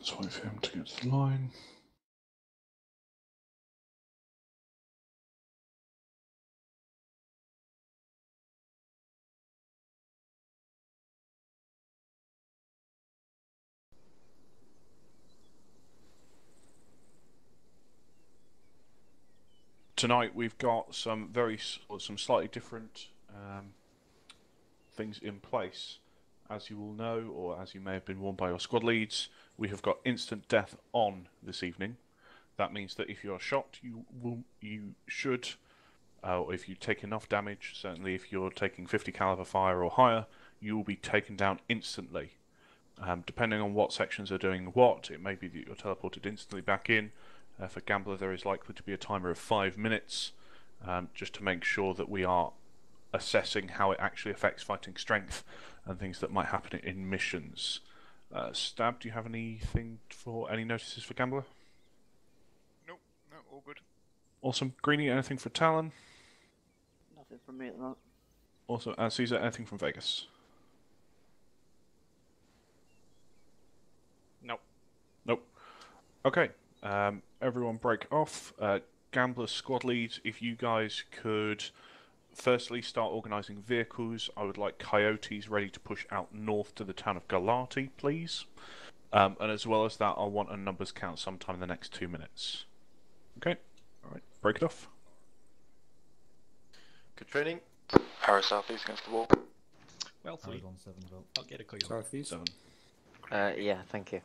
Let's wait for him to get to the line. Tonight we've got some slightly different things in place. As you will know, or as you may have been warned by your squad leads, we have got instant death on this evening. That means that if you are shot, you should, or if you take enough damage, certainly if you're taking 50 caliber fire or higher, you will be taken down instantly. Depending on what sections are doing what, it may be that you're teleported instantly back in. For Gambler, there is likely to be a timer of 5 minutes, just to make sure that we are assessing how it actually affects fighting strength and things that might happen in missions. Stab, do you have any notices for Gambler? Nope, no, all good. Awesome. Greenie, anything for Talon? Nothing from me at the moment. Also, Caesar, anything from Vegas? Nope. Nope. Okay. Everyone break off. Gambler squad leads, if you guys could firstly start organising vehicles. I would like coyotes ready to push out north to the town of Galati, please. And as well as that, I'll want a numbers count sometime in the next 2 minutes. Okay. Alright, break it off. Good training. Paris southeast against the wall. Well, 3. I'll get a coyote. Southeast. 7. Yeah, thank you.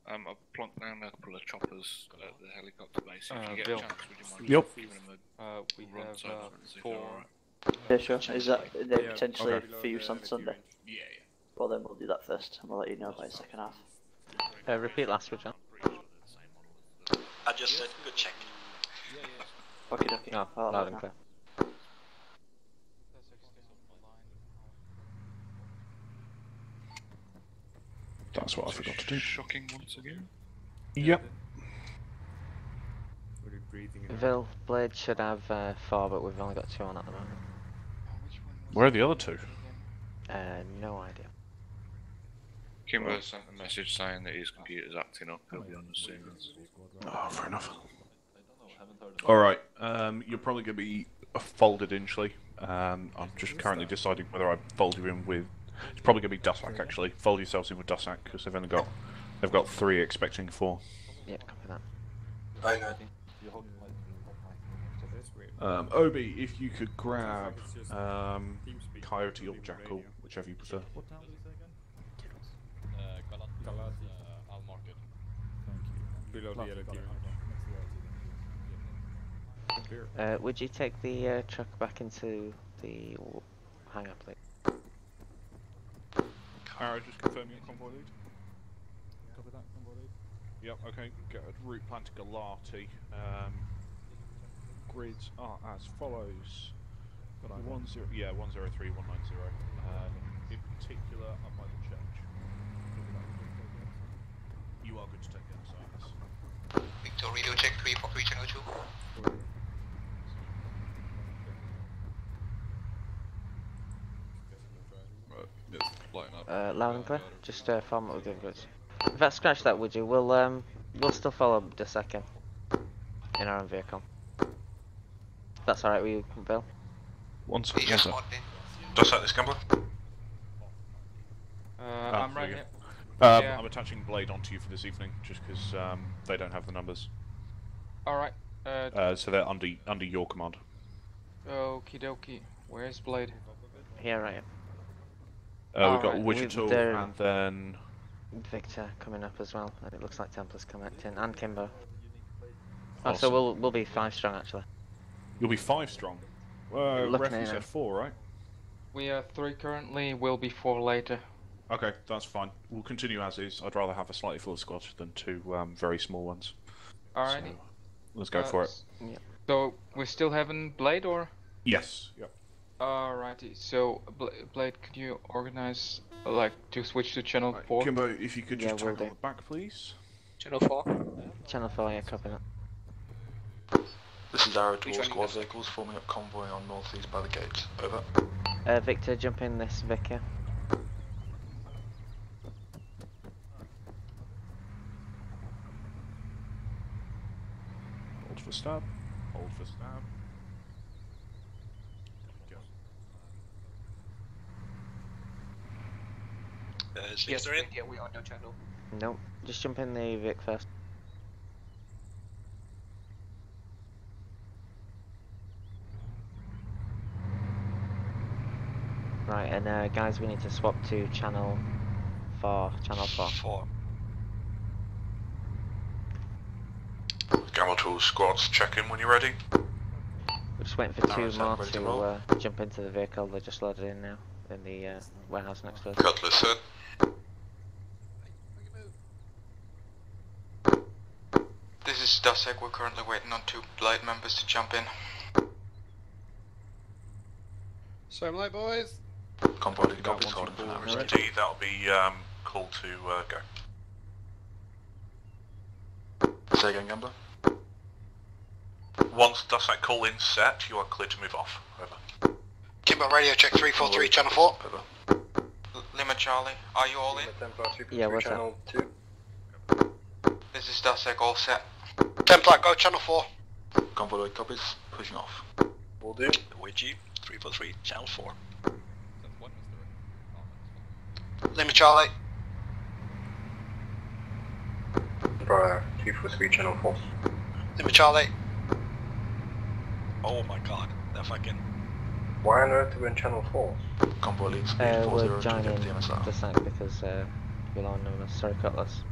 I've plonked down a couple of choppers at the helicopter base. If you get Bill. a chance, would you mind Yep. giving them We run have so if 4. you're alright? Yeah, sure. Is that they Yeah, potentially okay. for use on Sunday? Yeah, Well, then we'll do that first, and we'll let you know by the second half. Repeat last one, John. I just said good check. Okay, okay. No, loud and clear. That's what I forgot to do. Shocking once again. Yep. Vil, Blade should have 4, but we've only got 2 on at the moment. Where are the other 2? No idea. Kimber sent a message saying that his computer's acting up. He'll be on as soon as. Oh, fair enough. Alright, you're probably going to be folded initially. I'm just currently deciding whether I fold you in with... It's probably going to be Dusak, actually. Fold yourselves in with Dusak, because they've got 3 expecting 4. Yeah, copy that. Very good. Obi, if you could grab Coyote or Jackal, whichever you prefer. What town did you say again? Galati. I'll mark it. Thank you. Below the Would you take the truck back into the hangar, please? Arrow, just confirm your convoy lead. Copy that, convoy lead. Yep, okay. Get a route plan to Galati. Grids are as follows. 103 190. In particular, I might change. You are good to take the other side. Victor, radio check 3 for 3 channel 2. Loud and clear. Just form what we're doing, goods. In fact, scratch that, would you? We'll still follow the second in our own vehicle. That's alright with you, Bill? One second. Just like this gambler. I'm right there you here. go. Yeah. I'm attaching Blade onto you for this evening, just because they don't have the numbers. Alright. So they're under your command. Okie dokie. Where's Blade? Here I am. We've got Alright, Wichita they're- and then... Victor coming up as well, and it looks like Templa's connecting, and Kimbo. Oh, Awesome. so we'll be 5 strong actually. You'll be 5 strong. Looking Ref, you at said it. 4, right? We are 3 currently, will be 4 later. Okay, that's fine. We'll continue as is. I'd rather have a slightly fuller squad than 2 very small ones. Alrighty. So, let's go for it. Yeah. So, we still haven't Blade, or? Yes. Yep. Alrighty. So, Blade, could you organize, to switch to channel Right, 4? Kimbo, if you could Yeah, just will tag on do. the back, please. Channel 4. Channel 4, yeah, copy that. This is Arrow to all squad vehicles forming up convoy on northeast by the gates. Over. Victor, jump in this Vic, yeah. for stab. Hold for stab. Go. Yes, they're in. yeah, we are no channel. Nope. Just jump in the Vic first. Right, and guys, we need to swap to channel 4. Channel 4. 4. Gamble Tools squads, check in when you're ready. We're just waiting for 2 Arrows more out, ready to roll. to jump into the vehicle. They're just loaded in now in the warehouse next to us. Cutlass set. This is Dusek, we're currently waiting on 2 Blade members to jump in. So, my boys. Convoy lead copies, holding for now. Ready, that'll be called to go. Say again, Gambler. Once Dusek call in set, you are clear to move off. Over. Kimber radio check 343 channel 4. Over. Lima Charlie, are you all in? Yeah, what's up? This is Dusek, all set. Templar, go channel 4. Convoy lead copies, pushing off. Will do. WG 343 channel 4. Lima Charlie. Briar 243 channel 4. Lima Charlie. Oh my god, that fucking. Why on earth are we in channel 4? Convoy lead speed We're 40 joining to MSR. the site because we're on numbers. Sorry, Cutlass.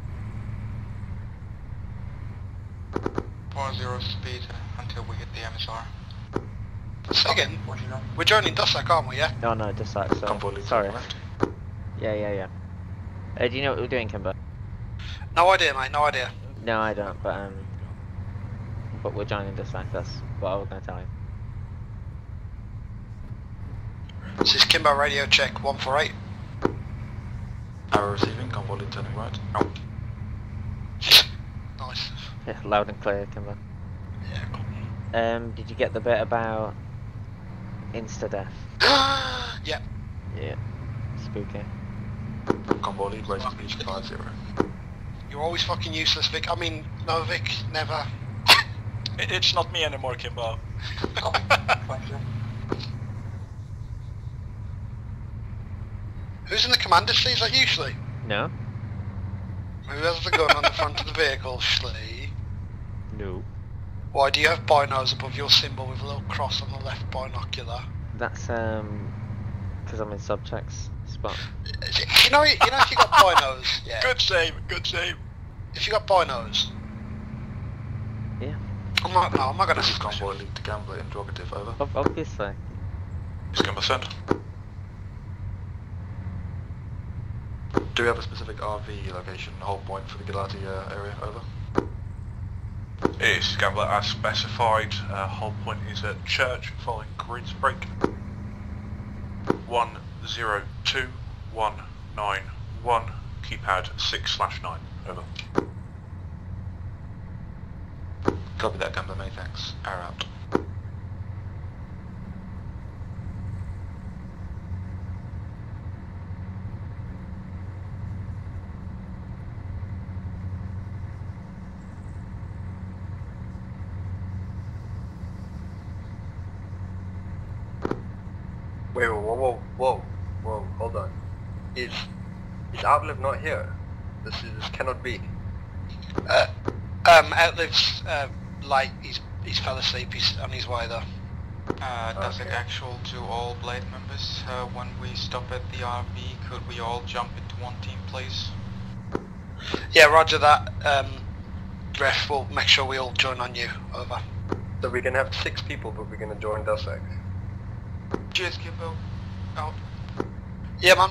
40 speed until we hit the MSR. Say again, we're joining Dussac, aren't we, yeah? No, no, just like so. Convoy lead Sorry. left. Yeah. Do you know what we're doing, Kimber? No idea, mate, no idea. No, I don't. But we're joining the site. That's what I was going to tell you. This is Kimber radio check 148. Arrow receiving, convoy lead turning right. Oh. Nice. Yeah, loud and clear, Kimber. Yeah, cool. Did you get the bit about insta-death? Yeah. Yeah. Spooky. Convoy lead race speed 50. You're always fucking useless, Vic. I mean, no, Vic, never. It's not me anymore, Kimbo. Who's in the commander seat? Is that you, Slee? No? Who has the gun on the front of the vehicle, Slee? No. Why do you have binos above your symbol with a little cross on the left binocular? That's because I'm in subjects spot. You know if you got binos, yeah. Good save, good save. If you got binos, Yeah. I'm not gonna This is ask a question. convoy lead to Gambler, interrogative, over. Obviously. Is Gambler sent? Do we have a specific RV location, hold point for the Galati area, over? It is Gambler as specified, hold point is at church following grids break. 102191, keypad 6/9, over. Copy that, Gambler, many thanks. Arrow out. Wait, whoa, hold on. Is Outlive not here? This cannot be. Outlive's late. He's fell asleep. He's on his way though. Does it actual to all Blade members? When we stop at the RV, could we all jump into one team, please? Yeah, roger that. Ref, will make sure we all join on you. Over. So we can have 6 people, but we're gonna join Dussac. Cheers, Kimbo. Out. Yeah, man.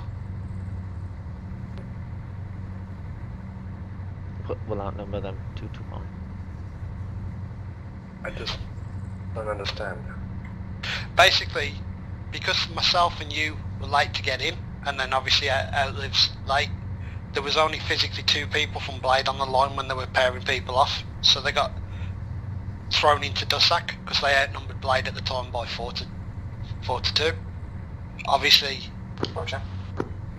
We'll outnumber them 2 to 1. I just don't understand. Basically, because myself and you were late to get in, and then obviously Outlive's late, there was only physically 2 people from Blade on the line when they were pairing people off, so they got thrown into Dussac because they outnumbered Blade at the time by 4 to 2. Obviously,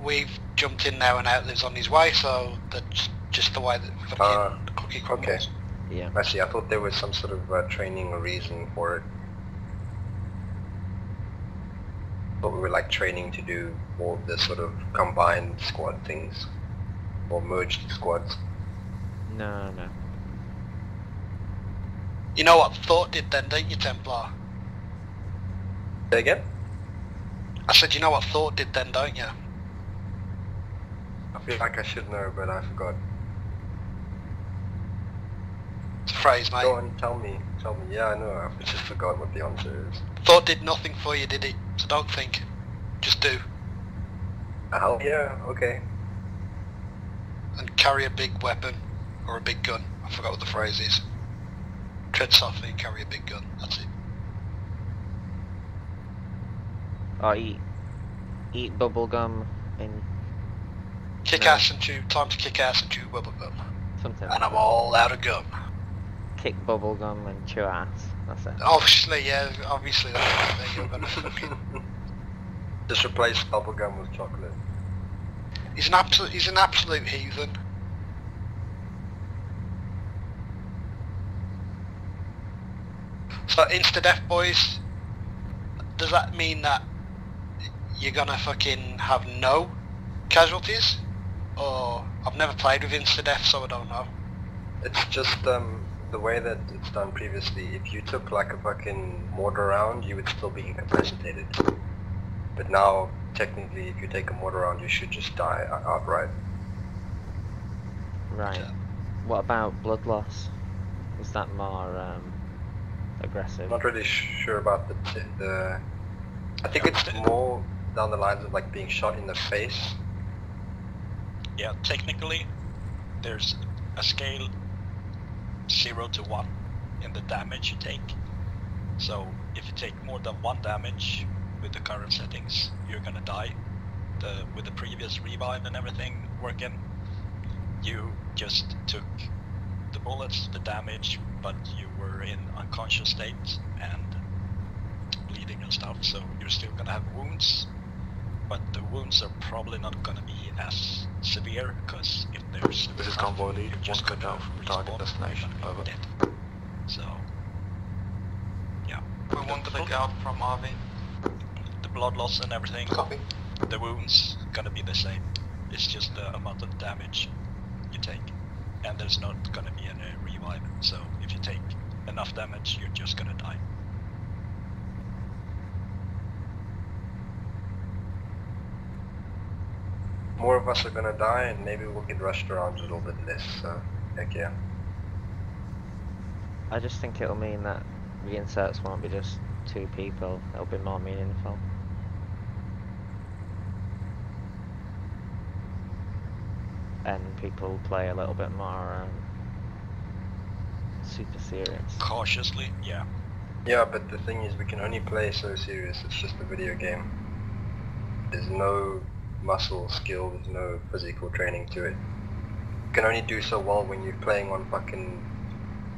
we've jumped in now and Outlive's on his way, so that's just the way that the cookie crumbles. Okay. Yeah. I see, I thought there was some sort of training or reason for it. But we were like training to do more of the sort of combined squad things. Or merged squads. No, no. You know what Thought did then, don't you, Templar? Say again? I said, you know what Thought did then, don't you? I feel like I should know, but I forgot. It's a phrase, mate. Go on, tell me. Yeah, I know, I just forgot what the answer is. Thought did nothing for you, did it? So don't think. Just do. Oh, yeah, okay. And carry a big weapon. Or a big gun. I forgot what the phrase is. Tread softly and carry a big gun. That's it. Or eat bubblegum in... Kick ass and chew. Time to kick ass and chew bubblegum. Something And like I'm all out of gum. kick bubblegum and chew ass. That's it. Obviously, yeah. Obviously, that's the thing you're gonna fucking... Just replace bubblegum with chocolate. He's an absolute heathen. So insta-death, boys, does that mean that you're gonna fucking have no casualties? Or I've never played with insta-death, so I don't know. It's just the way that it's done previously. If you took like a fucking mortar round, you would still be incapacitated. But now, technically, if you take a mortar round, you should just die outright. Right. What about blood loss? Is that more aggressive? Not really sure about the. I think it's more down the lines of like being shot in the face. Yeah, technically, there's a scale 0 to 1 in the damage you take. So if you take more than 1 damage with the current settings, you're gonna die. With the previous revive and everything working, you just took the bullets, the damage, but you were in unconscious state and bleeding and stuff, so you're still gonna have wounds, but the wounds are probably not gonna be as severe, because if there's... This is convoy lead, you're just one gonna cut down from target destination, over. dead. So, yeah. We want to pick out from RV. The blood loss and everything, Copy. the wounds gonna be the same. It's just the amount of damage you take, and there's not gonna be any revive. So if you take enough damage, you're just gonna die. More of us are gonna die, and maybe we'll get rushed around a little bit less. So, heck yeah. I just think it'll mean that reinserts won't be just 2 people. It'll be more meaningful. And people play a little bit more super serious. Cautiously, yeah. Yeah, but the thing is, we can only play so serious. It's just a video game. There's no muscle skill, there's no physical training to it. You can only do so well when you're playing on fucking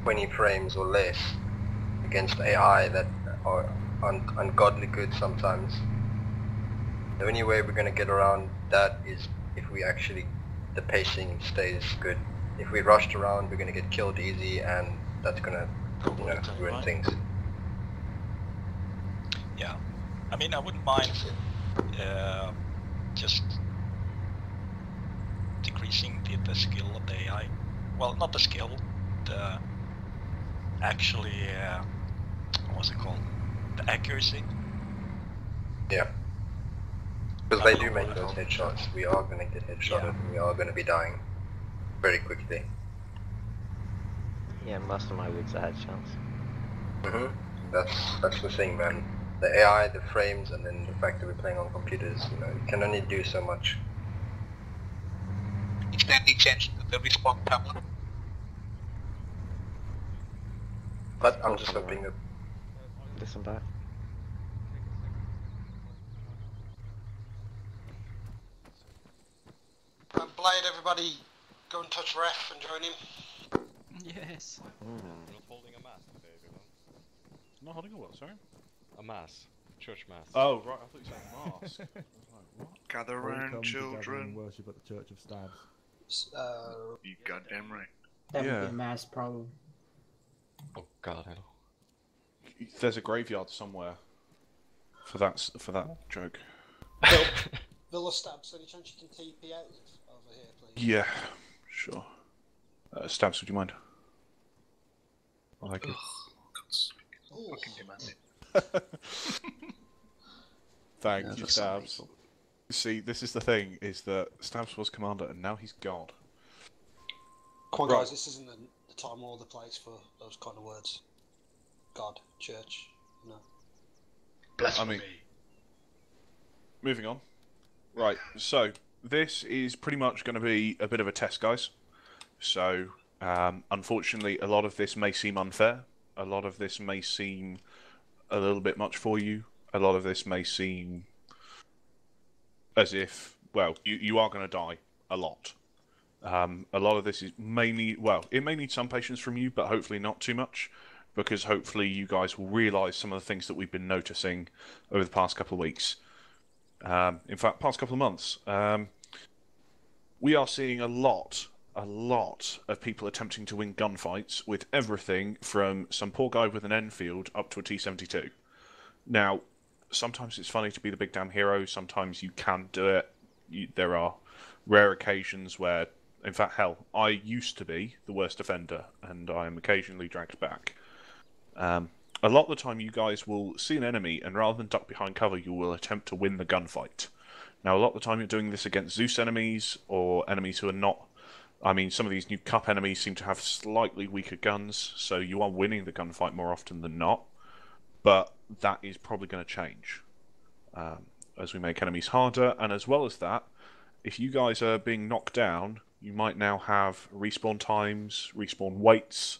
20 frames or less against AI that are ungodly good sometimes. The only way we're gonna get around that is if we actually, the pacing stays good. If we rushed around, we're gonna get killed easy, and that's gonna, you know, ruin things. Yeah. I mean, I wouldn't mind just decreasing the skill of the AI. Well, not the skill, the actually, what's it called? The accuracy. Yeah. Because they do make those headshots. We are going to get headshotted, and we are going to be dying very quickly. Yeah, most of my wounds are headshots. That's the thing, man. The AI, the frames, and then the fact that we're playing on computers, you know, you can only do so much. Extend the attention to the respawn tablet. But I'm just hoping that... Listen back. Blade, everybody go and touch Ref and join him. Yes. Not holding a mass today, everyone. Not holding a what, sorry? A mass. Church mass. Oh, right, I thought you said mask. I was like, what? Gather round, children. Worship at the Church of Stabs. You goddamn right. That Yeah. would be a mass problem. Oh god, hello. There's a graveyard somewhere for that joke. Villa Stabs, any chance you can TP out over here, please? Yeah, sure. Stabs, would you mind? I like it. Fucking demanding. Thank you, Stabs. See, this is the thing, is that Stabs was commander and now he's god. Come on, guys, this isn't the time or the place for those kind of words. God, church, no. Blasphemy. Moving on. Right, so this is pretty much going to be a bit of a test, guys. So, unfortunately, a lot of this may seem unfair. A lot of this may seem a little bit much for you. A lot of this may seem as if, well, you are going to die a lot. A lot of this is mainly, well, it may need some patience from you, but hopefully not too much, because hopefully you guys will realise some of the things that we've been noticing over the past couple of weeks. In fact, past couple of months. We are seeing a lot of people attempting to win gunfights with everything from some poor guy with an Enfield up to a T-72. Now, sometimes it's funny to be the big damn hero, sometimes you can do it. There are rare occasions where, in fact, hell, I used to be the worst offender, and I am occasionally dragged back. A lot of the time you guys will see an enemy, and rather than duck behind cover, you will attempt to win the gunfight. Now, a lot of the time you're doing this against Zeus enemies, or enemies who are not... I mean, some of these new Cup enemies seem to have slightly weaker guns, so you are winning the gunfight more often than not. But that is probably going to change as we make enemies harder, and as well as that, if you guys are being knocked down, you might now have respawn times, respawn weights,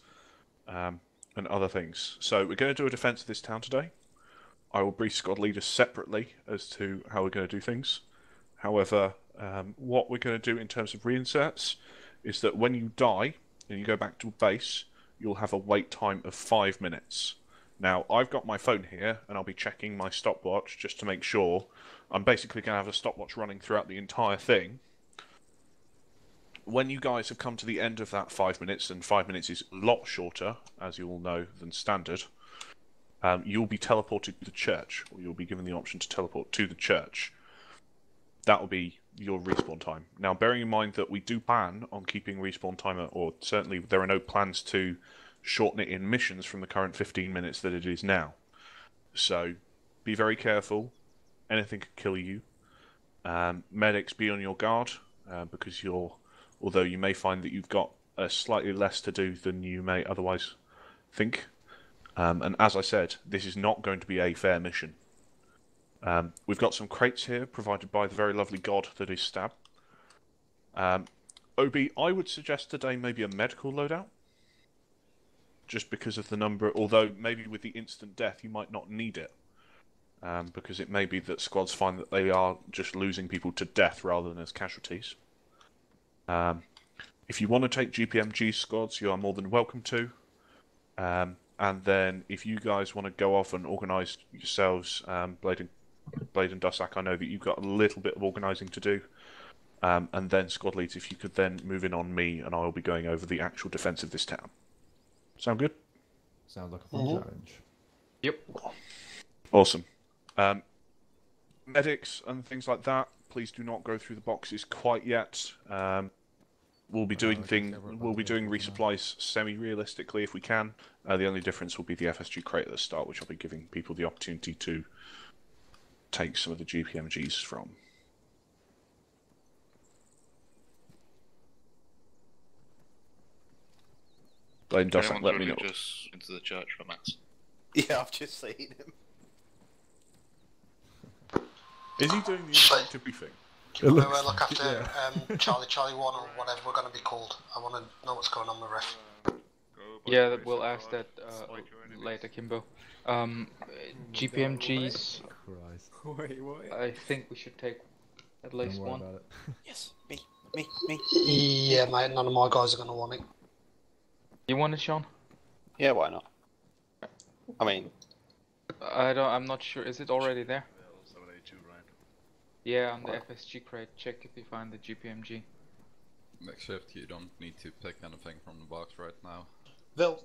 and other things. So we're going to do a defense of this town today. I will brief squad leaders separately as to how we're going to do things. However, what we're going to do in terms of reinserts is that when you die and you go back to base, you'll have a wait time of 5 minutes. Now, I've got my phone here, and I'll be checking my stopwatch just to make sure. I'm basically going to have a stopwatch running throughout the entire thing. When you guys have come to the end of that 5 minutes, and 5 minutes is a lot shorter, as you all know, than standard, you'll be teleported to the church, or you'll be given the option to teleport to the church. That will be your respawn time. Now, bearing in mind that we do plan on keeping respawn timer, or certainly there are no plans to shorten it in missions from the current 15 minutes that it is now. So, be very careful. Anything could kill you. Medics, be on your guard, because although you may find that you've got slightly less to do than you may otherwise think. And as I said, this is not going to be a fair mission. We've got some crates here, provided by the very lovely god that is Stab. Obi, I would suggest today maybe a medical loadout. Just because of the number, although maybe with the instant death you might not need it. Because it may be that squads find that they are just losing people to death rather than as casualties. If you want to take GPMG squads, you are more than welcome to. And then if you guys want to go off and organise yourselves, Blade and Dussack, I know that you've got a little bit of organising to do. And then squad leads, if you could then move in on me, and I will be going over the actual defence of this town. Sound good? Sounds like a fun challenge. Yep. Awesome. Medics and things like that, please do not go through the boxes quite yet. We'll be doing resupplies semi-realistically if we can. The only difference will be the FSG crate at the start, which I'll be giving people the opportunity to take some of the GPMGs from. Blade Dussack, let me know. Just into the church for mass. Yeah, I've just seen him. Is he doing the interactive briefing? Do you want to look after Charlie 1 or whatever we're going to be called? I want to know what's going on with Ref. Yeah, we'll ask that later, Kimbo. GPMGs. Wait, what? I think we should take at least one. Yes, me. Yeah, mate, none of my guys are going to want it. You want it, Sean? Yeah, why not? I mean, I'm not sure. Is it already there? 782, right? Yeah, on the FSG crate. Check if you find the GPMG. Makeshift, you don't need to pick anything from the box right now. Vil.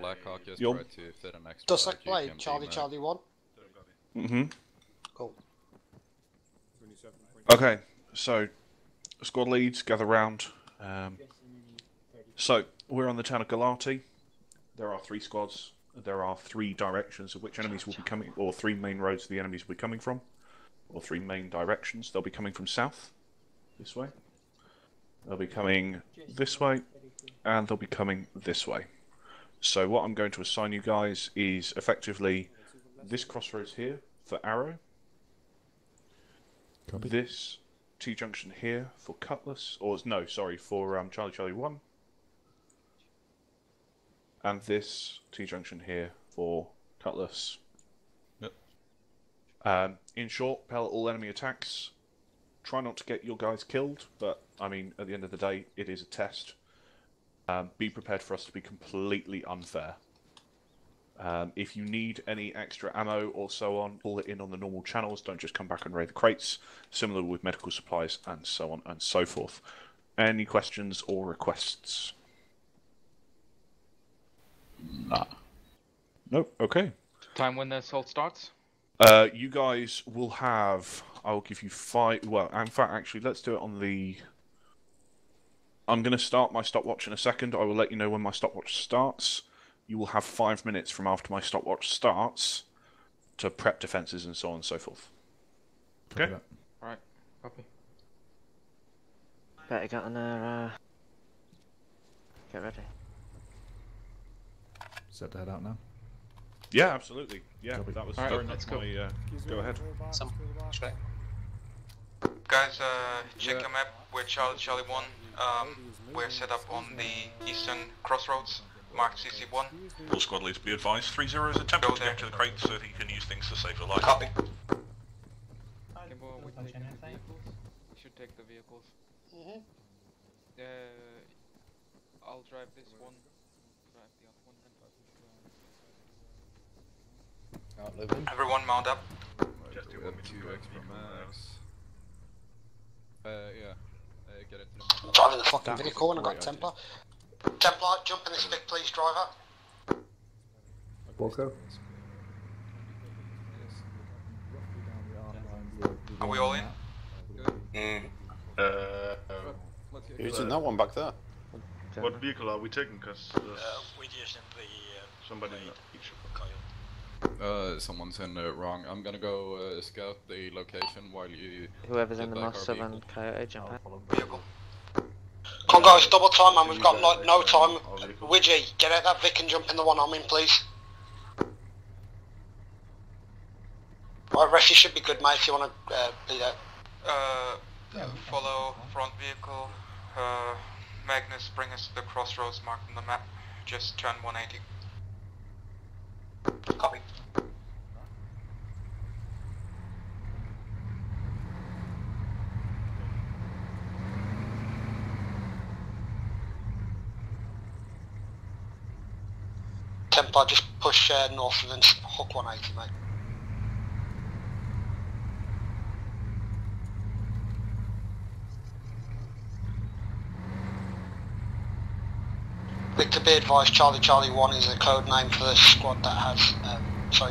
Blackhawk just Yo. tried to fit an extra. Dussek GMP Blade, Charlie, map. Charlie 1. Mm-hmm. Cool. Okay, so squad leads gather round. So we're on the town of Galati. There are 3 squads. There are 3 directions of which enemies will be coming, or 3 main roads the enemies will be coming from, or 3 main directions. They'll be coming from south, this way. They'll be coming this way, and they'll be coming this way. So what I'm going to assign you guys is effectively this crossroads here for Arrow. Copy. This T-junction here for Cutlass, or no, sorry, for Charlie Charlie 1. And this T-junction here for Cutlass. Yep. In short, repel all enemy attacks. Try not to get your guys killed, but, I mean, at the end of the day, it is a test. Be prepared for us to be completely unfair. If you need any extra ammo or so on, pull it in on the normal channels. Don't just come back and raid the crates. Similar with medical supplies and so on and so forth. Any questions or requests? Nope. Okay. Time when the assault starts? You guys will have... I'll give you 5... Well, in fact, actually, let's do it on the... I'm going to start my stopwatch in a second. I will let you know when my stopwatch starts. You will have 5 minutes from after my stopwatch starts to prep defences and so on and so forth. Okay? Alright, copy. Better get on there, get ready. Set to head out now. Yeah, absolutely. Yeah, Copy. that was Alright, very let's much my... go ahead. Guys, check your map. We're Charlie Charlie 1. We're set up on the eastern crossroads, marked CC1. All squad leads be advised. 3-0 is attempting to get to the crate so that you can use things to save your life. Copy. Kimbo, we take the vehicles. We should take the vehicles. I'll drive this one. Drive the other one then. Everyone mount up. We have 2 extra max. Yeah. Get into the map. Driving the fucking vehicle and I got Templar. Templar, jump in this big, please, driver. Walko. Are we all in? Who's in that one back there? What vehicle are we taking? Because We just in the somebody in each. Someone's in wrong. I'm gonna go scout the location while you... Whoever's get in the back most our southern vehicle. coyote, jump out. Come on, guys, double time, man. We've got like no time. Widgie, get out that Vic and jump in the one I'm in, please. Right, rest, you should be good, mate, if you want to be there. Follow front vehicle. Magnus, bring us to the crossroads marked on the map. Just turn 180. Copy. Templar, just push north and then hook 180, mate. Victor, be advised, Charlie Charlie 1 is a code name for the squad that has,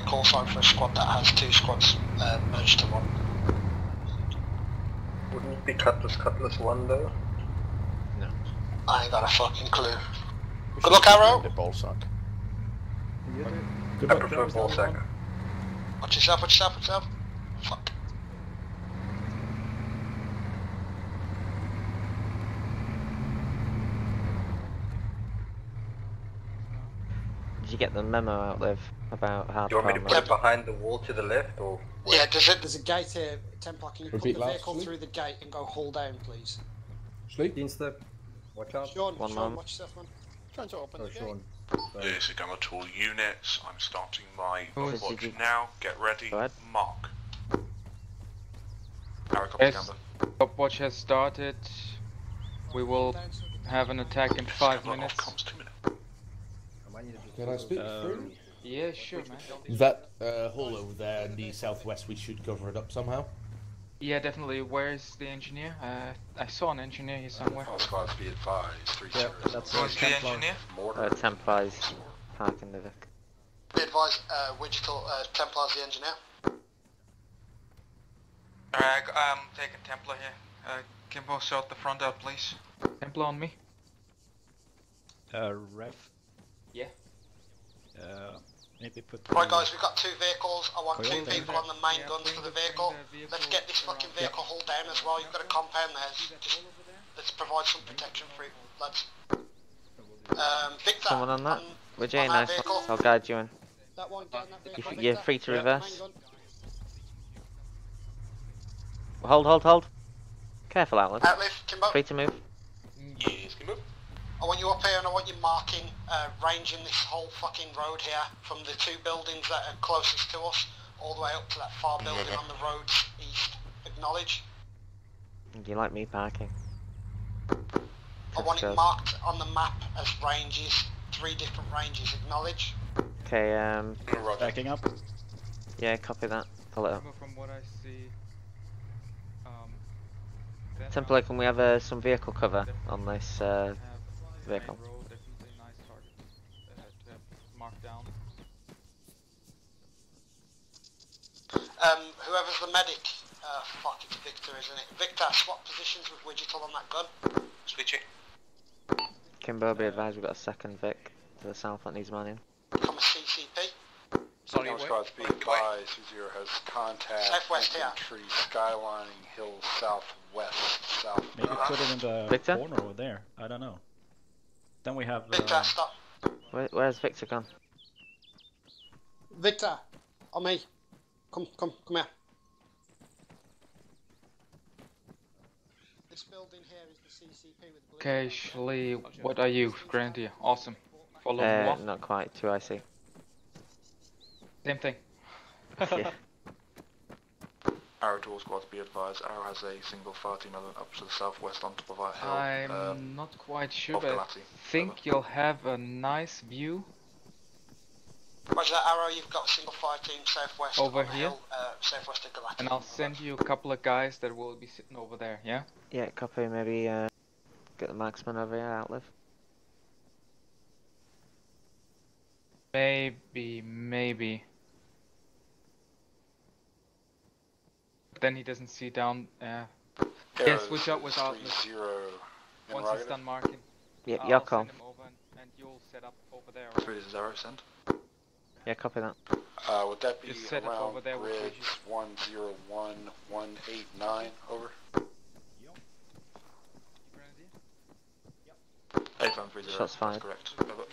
call sign for a squad that has 2 squads merged to 1. Wouldn't it be Cutlass 1 though? No. I ain't got a fucking clue. Good luck, Arrow! Ballsack. I prefer Ballsack. Watch yourself, watch yourself, watch yourself. Fuck. Did you get the memo out, Liv, about how Do you want me to put it behind the wall to the left or? Yeah, There's a gate here, Templar, can you Repeat put the last, vehicle please. through the gate and go hull down, please? Sleep. Insta. Watch out. Sean, One Sean, moment. watch yourself, man. Trying to open Oh, the gate. Sean. This is Gamma Tool units. I'm starting my Oh, watch did you- now. Get ready. Go ahead. Mark. Arrow, copy, Yes, Gamma. stopwatch has started. We will have an attack in 5 Gamma, minutes. off comms 2 minutes. Can I speak? Yeah, sure, man. That hole over there in the southwest, we should cover it up somehow. Yeah, definitely. Where's the engineer? I saw an engineer here somewhere. All squads be advised. 3 Yeah, zeros. that's Who's the engineer? Mortar. Templars parking the Vic. Be advised, Wigital, Templar's the engineer. Alright, I'm taking Templar here. Kimbo, sort the front out, please. Templar on me. Ref. Yeah. Maybe put. Right guys, we've got 2 vehicles. I want 2 Coyote. people on the main guns for the vehicle. Let's get this fucking vehicle hull down as well. You've got a compound there. Just, let's provide some protection for it, lads. Victor, Someone on that? We're Jay, on that nice. vehicle. I'll guide you in. That one down that vehicle. You're free to Yeah, reverse. main gun. Hold. Careful, Atlas. Outlive, Kimbo. Free to move. Yes, Kimbo. I want you up here and I want you marking, ranging this whole fucking road here from the 2 buildings that are closest to us all the way up to that far building on the road east. Acknowledge. You like me parking? I want it marked on the map as ranges, 3 different ranges. Acknowledge. Okay, Backing up. yeah, copy that. Pull it up. From what I see, Templar, can we have some vehicle cover on this vehicle? definitely nice target to have marked down. Whoever's the medic, fuck, it's Victor, isn't it? Victor, swap positions with Wigital on that gun. Switching. Kimbo, be advised we've got a second Vic to the south that needs manning. Become a CCP. Sorry, All wait. squads be advised. 2 0 has contact. Southwest here. Infantry skylining hill southwest. Maybe put it in the Victor? corner over there. I don't know. Then we have. Victor, stop. Where's Victor gone? Victor, on me. Come here. This building here is the CCP with blue. Okay, Shlee, what are you? Grenadier. Awesome. Follow what? Not quite. 2 IC. Same thing. Yeah. Arrow to all squads be advised. Arrow has a single fire team element up to the southwest on top of our hill. I'm not quite sure, of but I Galati. think you'll have a nice view Roger that, Arrow, you've got a single fire team southwest over on the here, hill, southwest of Galati. and I'll send you a couple of guys that will be sitting over there, yeah? Yeah, copy. Maybe get the marksman over here, Outlive. Maybe. Then he doesn't see down. Yeah, switch up with Outlive. 3-0 Once he's done marking. Yeah, I'll your send call. him over and you'll set up over there. Where does Arrow send? Yeah, copy that. Would that be Just set up around over there with bridge bridges. 101189 over? 8530, Shots fired. that's correct. Over.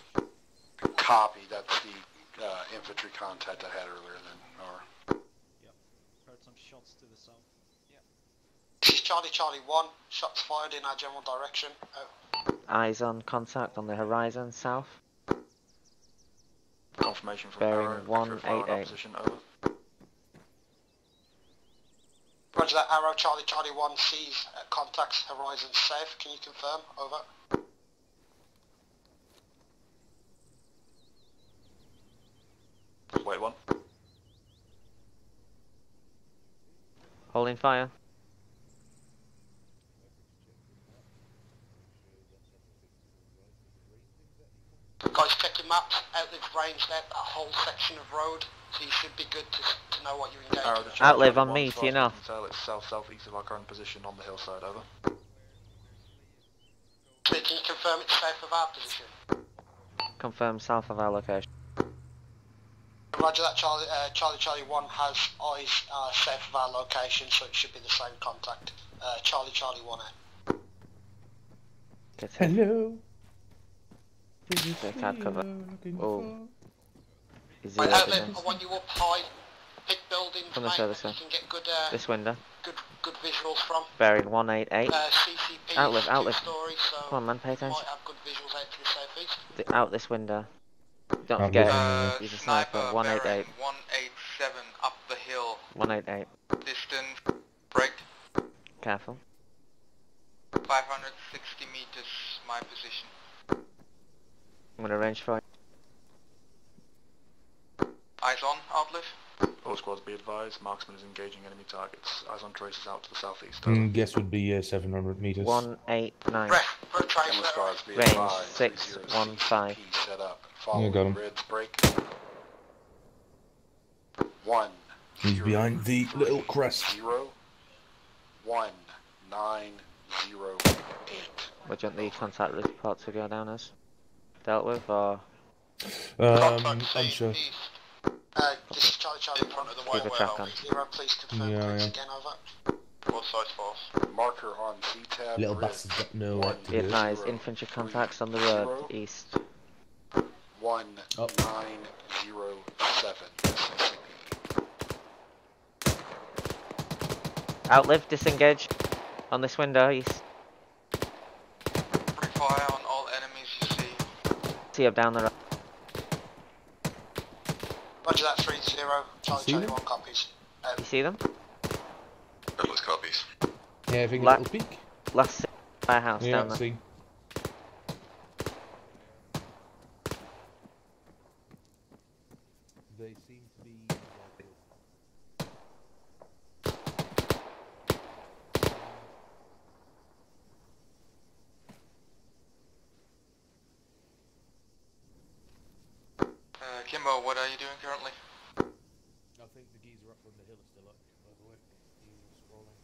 Copy, that's the infantry contact I had earlier then, or... Heard some shots to the south. This is Charlie 1, shots fired in our general direction. Eyes on contact on the horizon south. Confirmation from Bearing Arrow. 188. Position, over. Roger that, Arrow, Charlie 1 sees contacts horizon south. Can you confirm? Over. Wait, one. Holding fire. Guys, check your maps. Outlive ranged out that whole section of road, so you should be good to know what you're engaged Arrow with. to Outlive on one, me, to your north. Intel, it's south-southeast of our current position on the hillside, over. Can you confirm it's south of our position? Confirm south of our location. Roger that, Charlie 1 has eyes south of our location, so it should be the same contact. Charlie 1 out. Hello. They can't cover. Oh. Is he Right, over Outlive, there? I want you up high. Pick buildings, From the mate, service that you side. can get good, This window. good visuals from. Bearing 188. CCP Outlive, is outlive. 2 stories, so Come on, man, pay you attention. might have good visuals out to the southeast. Out this window. Don't forget, he's a sniper. Sniper 188. bearing 187 up the hill. 188. Distance, break, Careful. 560 meters, my position. I'm gonna range for you. Eyes on, Outlive. All squads be advised, marksman is engaging enemy targets. Eyes on traces out to the southeast. Guess would be 700 meters. 189. Squads be Range advised. 615. Set up. Follow got him. Reds break. 1. He's behind the little crest. 0. 1908. What do you want the contact report to go down as? Dealt with, or? I'm sure. This is Charlie in front of the Keep a track on. 0, please confirm points again, over. What size force? Marker on C-tab. Little bastard's got no what to Be do. advised, infantry contacts on the road, east. 1907. Outlive, disengage. On this window, east. Fire on all enemies you see. See up down the road. Roger that, 3-0. Charlie 1 copies. You see them? Douglas copies. Yeah, having a little peek. Last firehouse Yeah, down there. see. They seem to be. Kimbo, what are you doing currently? I think the geezer up from the hill is still up, by the way. He's scrolling.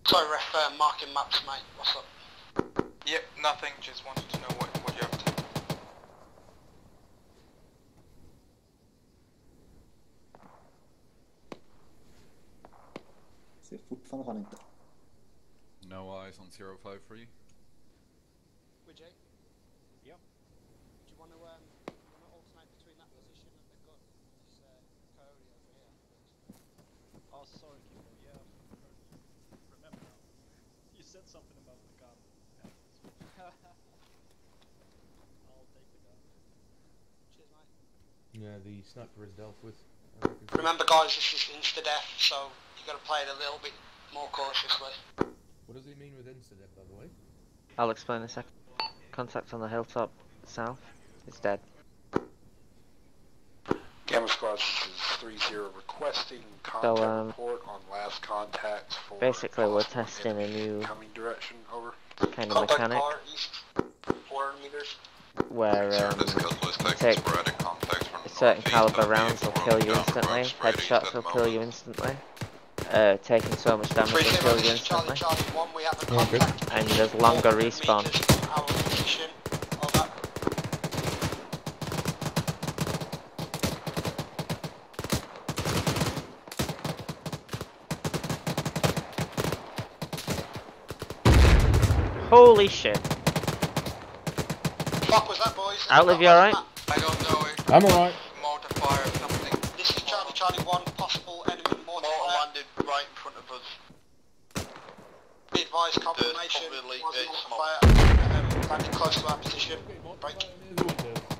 Sorry, ref, marking maps, mate. What's up? Yep, nothing. Just wanted to know what you're up to. Ser fortfarande han inte. No eyes on 053. Widget? Yep. Do you want to alternate between that position and the gun? This Cody over here. Oh, sorry, Kimbo. Yeah, remember now. You said something about the gun. I'll take the gun. Cheers, mate. Yeah, the sniper is dealt with. Remember, guys, this is insta-death, so you got to play it a little bit more cautiously. What does he mean with incident, by the way? I'll explain in a second. Contact on the hilltop south. It's dead. Gamma Squad, this is 3-0 requesting So, contact report on last contact for basically we're testing a new coming direction, over. kind of mechanic East, 400 meters. where you take a certain caliber rounds will kill you instantly, headshots will kill you instantly, taking so much damage will kill you instantly, and there's longer respawn. Holy shit. Fuck was that, boys? Outlive, you alright? I don't know. I'm alright. Mortar fire or something. This is Charlie 1, possible enemy mortar fire. landed right in front of us. Be advised, confirmation. Probably Was it's mortar smoke. fire. Landing close to our position. Break.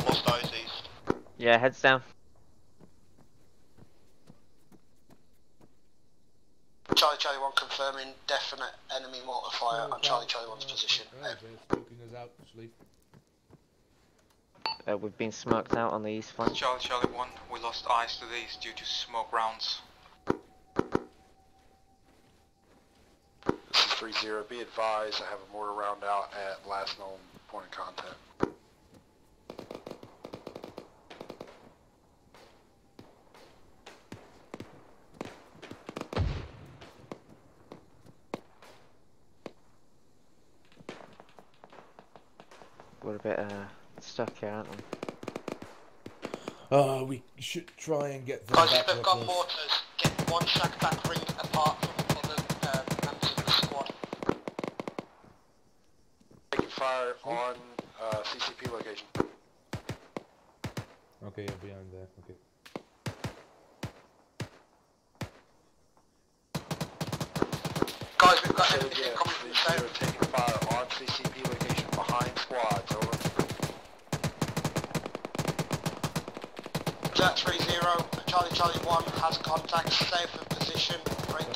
Lost eyes east. Yeah, heads down. Charlie 1 confirming definite enemy mortar fire on Charlie 1's position. They're smoking us out, sleep. We've been smoked out on the east flank. Charlie 1, we lost eyes to these due to smoke rounds. This is 3-0, be advised, I have a mortar round out at last known point of contact. We're a bit stuck here, aren't we? We should try and get them Guys, back if they've up got close. mortars, get one shack back ring apart from other members of the squad. Taking fire on CCP location. Okay, yeah, behind there, okay. Guys, we've got everything coming from the south. Taking fire on CCP location behind squads, over. Jet 3-0, Charlie 1 has contact south of position. Break.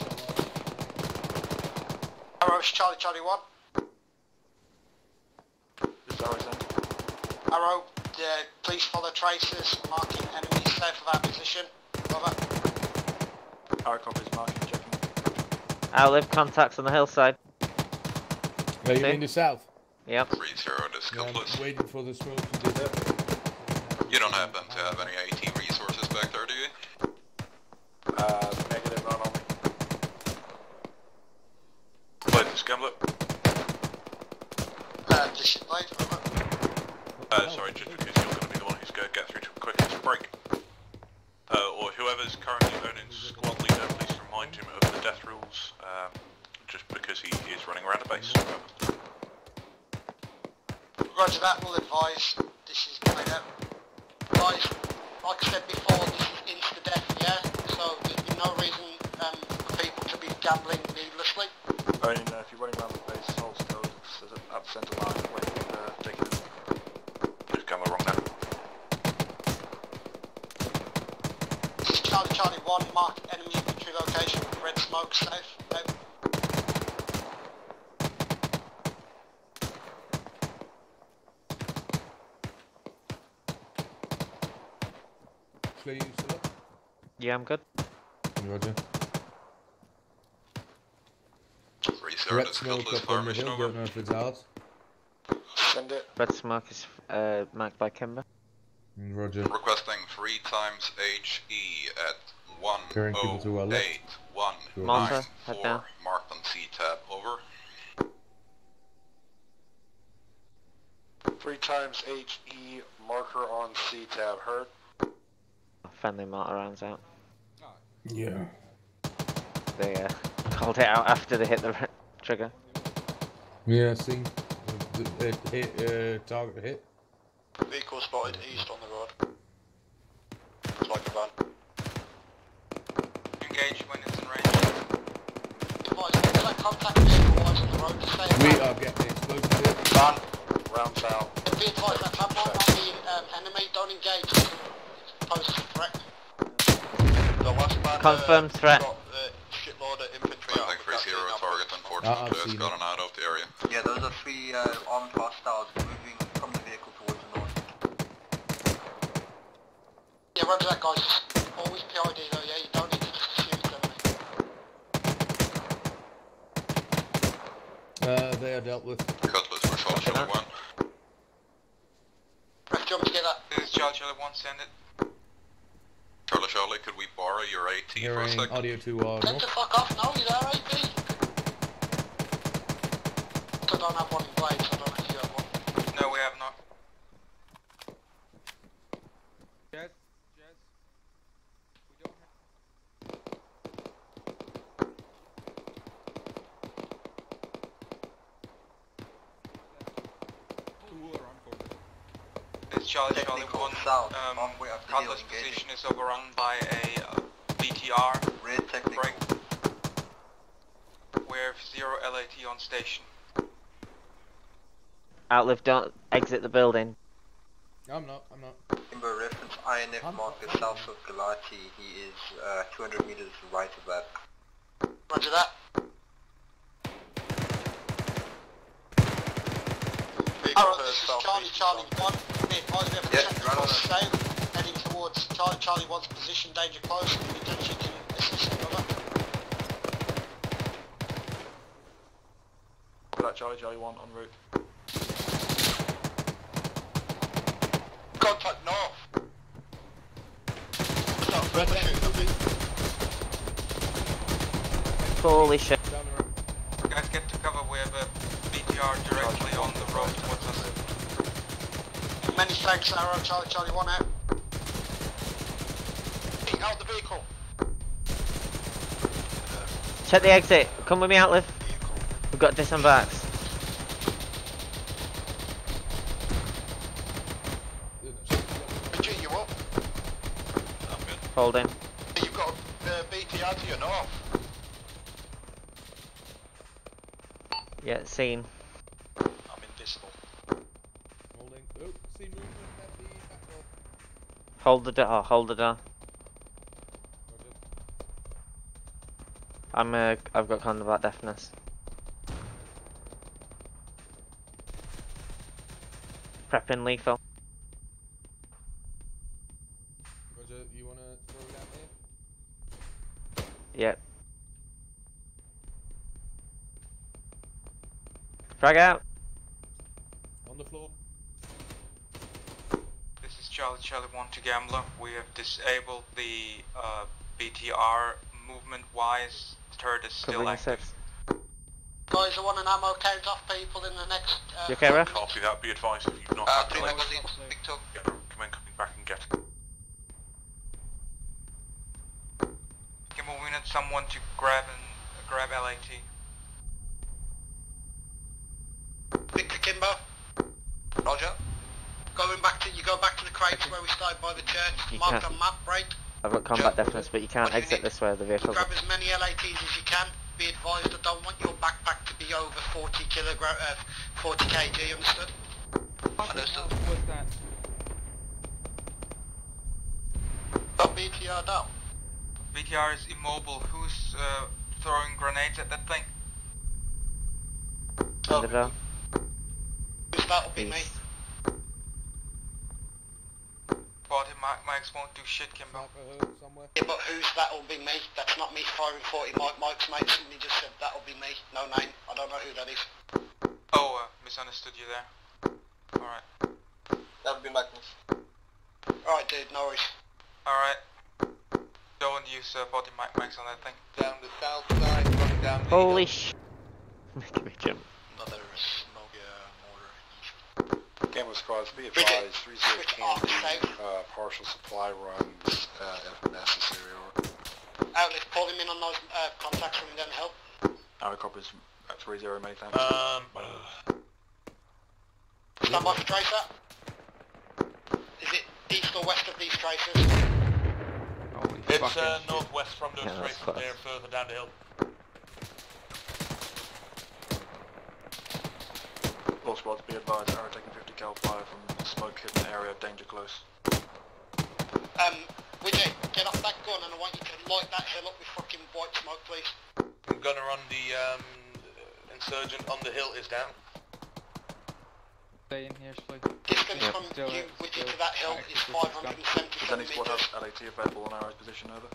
Arrows, Charlie 1. Arrow, please follow traces, marking enemies south of our position. Over. Arrow copies, marking, checking. Outlive contacts on the hillside. Yeah, you mean the south? Yep. 3-0 to skill plus. I'm waiting for the smoke to do that. You don't happen to have any AT resources back there, do you? Negative, not on me. Blade, just gamble it. This is Blade, over. Sorry, just because you're going to be the one who's going to get through to a quickest break. Or whoever's currently owning squad leader, please remind him of the death rules, just because he is running around a base. Roger that, we'll advise. This is Blade out. Guys, like I said before, this is insta-death, yeah? So there's been no reason for people to be gambling needlessly. Only if you're running around the base, hold still, there's an absent line waiting to take it. Just gamble wrong now. This is Charlie Charlie 1, mark enemy infantry location, red smoke south. Out. Clear, you still up? Yeah, I'm good. Roger. 3-0 Red to skill smoke plus up on the formation, hill, over. don't know if it's ours. Send it. Red smoke is marked by Kimber. Roger. Requesting 3 times HE at Carrying people to our left. 108-194, head down. Marked on C-tab, over. 3 times HE, marker on C-tab, heard. Friendly mortar rounds out. Yeah. They called it out after they hit the trigger. Yeah, see. Target hit. Vehicle spotted east on the road. It's like a van. Engage when it's in range. Advise, that contact vehicle was on the road to stay We are getting explosive hit. Van, rounds out. Be advised that that might not be enemy, don't engage. It's posed a threat. The last man Confirmed threat. got shitload of infantry I think 3-0 target, unfortunately, has gotten out of the area. Yeah, those are 3 armed hostiles moving from the vehicle towards the north. Yeah, roger that, guys. Always PID though, yeah? You don't need to just assume it's enemy. They are dealt with. Cutlass for Charlie Charlie 1. Ref, jump to get that. This is Charlie Charlie 1, send it. Charlie Charlie, could we borrow your AT for a Hearing second? audio to our Get the north. fuck off now, you there, AP? I don't have one in Blade, so I don't know if you have one. No, we have not. Jazz, we don't have... It's Charlie Charlie 1. Cutlass position is overrun by a BTR. Red technical. Break. We have 0 LAT on station. Outlive, don't exit the building. I'm not. Timber reference INF marker south of Galati. He is 200 meters right of that. Roger that. Arrow, this is Charlie Charlie 1. Be advised we have a technical south heading towards Charlie Charlie 1's position, danger close. If we potentially can assist another. That Charlie Charlie 1 en route. Contact north. Holy shit. Guys, get to cover. We have a BTR directly on the road towards us. Many thanks, Arrow. Charlie Charlie 1 out. Get out the vehicle. Check the exit. Come with me, Outlive. We've got disembarks. Richie, you up? Holding. You've got BTR to your north. Yeah, seen. I'm invisible. Holding. Oh, see movement at the back door. Hold the door. Hold the door. I've got combat deafness. Prepping lethal. Roger, you wanna throw it out here? Yep. Frag out. On the floor. This is Charlie 1 to Gambler. We have disabled the BTR movement-wise. The turret is still Covering active. 6. Guys, I want an ammo count off people in the next... You okay, Ref? Copy that. Be advised if you've not had 3 the magazines, Victor. yeah, coming back and get. Okay, well, we need someone to grab LAT. Victor Kimbo. Roger. You go back to the crates where we started by the church. You Marked can't- on map, break. I've got combat deafness, but you can't exit this way of the vehicle. Grab as many LATs as you can. Be advised, I don't want your backpack to be over 40 kg, understood? Understood. What's that? Got BTR down. BTR is immobile. Who's throwing grenades at that thing? Underdog. That'll be me. East. Body Mike's won't do shit, Kimbo. Somewhere. Yeah, but that'll be me? That's not me firing 40 Mike's mate. Somebody just said that'll be me. No name. I don't know who that is. Oh, misunderstood you there. Alright. That would be Magnus. Alright, dude, no worries. Alright. Don't use body Mike's on that thing. Down the south side, running down the... Holy sh... Making me jump. Another smoke mortar. Gamma squads, be advised, 3-0 can do partial supply runs if necessary. Outlet, pull him in on those contacts from then help. Our copies at 3-0, many thanks. Stand by for tracer. Is it east or west of these tracers? It's northwest from those Yeah, that's tracers close. there, further down the hill. All squads, be advised, arrow taking 50 cal fire from smoke hidden area, danger close. Widget, get off that gun and I want you to light that hill up with fucking white smoke, please. Gunner on the insurgent on the hill is down. Stay in here, please. Distance from you, Widget, to that hill is 577 Does any squad meters. have LAT available on arrow's position, over?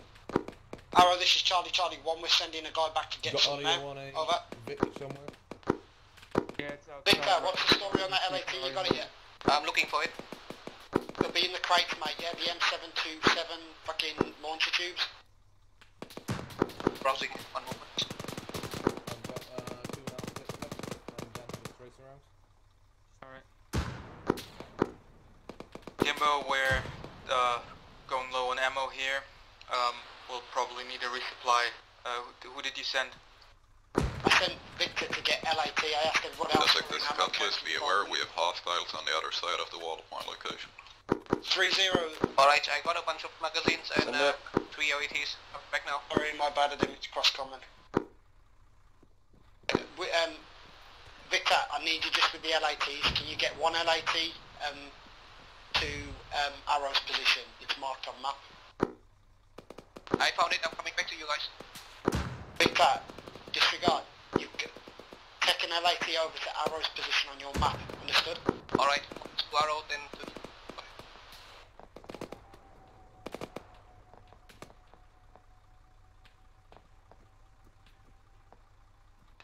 Arrow, this is Charlie 1. We're sending a guy back to get Got some audio now. on a Over. Vic somewhere. Yeah, it's outside. Victor, what's the story on that LAT? You got it yet? I'm looking for it. It'll be in the crates, mate, yeah? The M727 fucking launcher tubes. Browsing, one moment. I've got 2 outfits left. I'm down to the tracer rounds. Alright. Kimbo, we're going low on ammo here. We'll probably need a resupply. Who did you send? I sent Victor to get LAT. I asked everyone else. Suspect is come, please be aware we have hostiles on the other side of the wall of my location. 3-0. Alright, I got a bunch of magazines and 3 OETs. I'm back now. Sorry, my bad, I didn't mean to cross-comment. Victor, I need you just with the LATs. Can you get 1 LAT to Arrow's position? It's marked on map. I found it, I'm coming back to you guys. Victor, disregard. You take an LAT over to Arrow's position on your map, understood? Alright, to Arrow then to...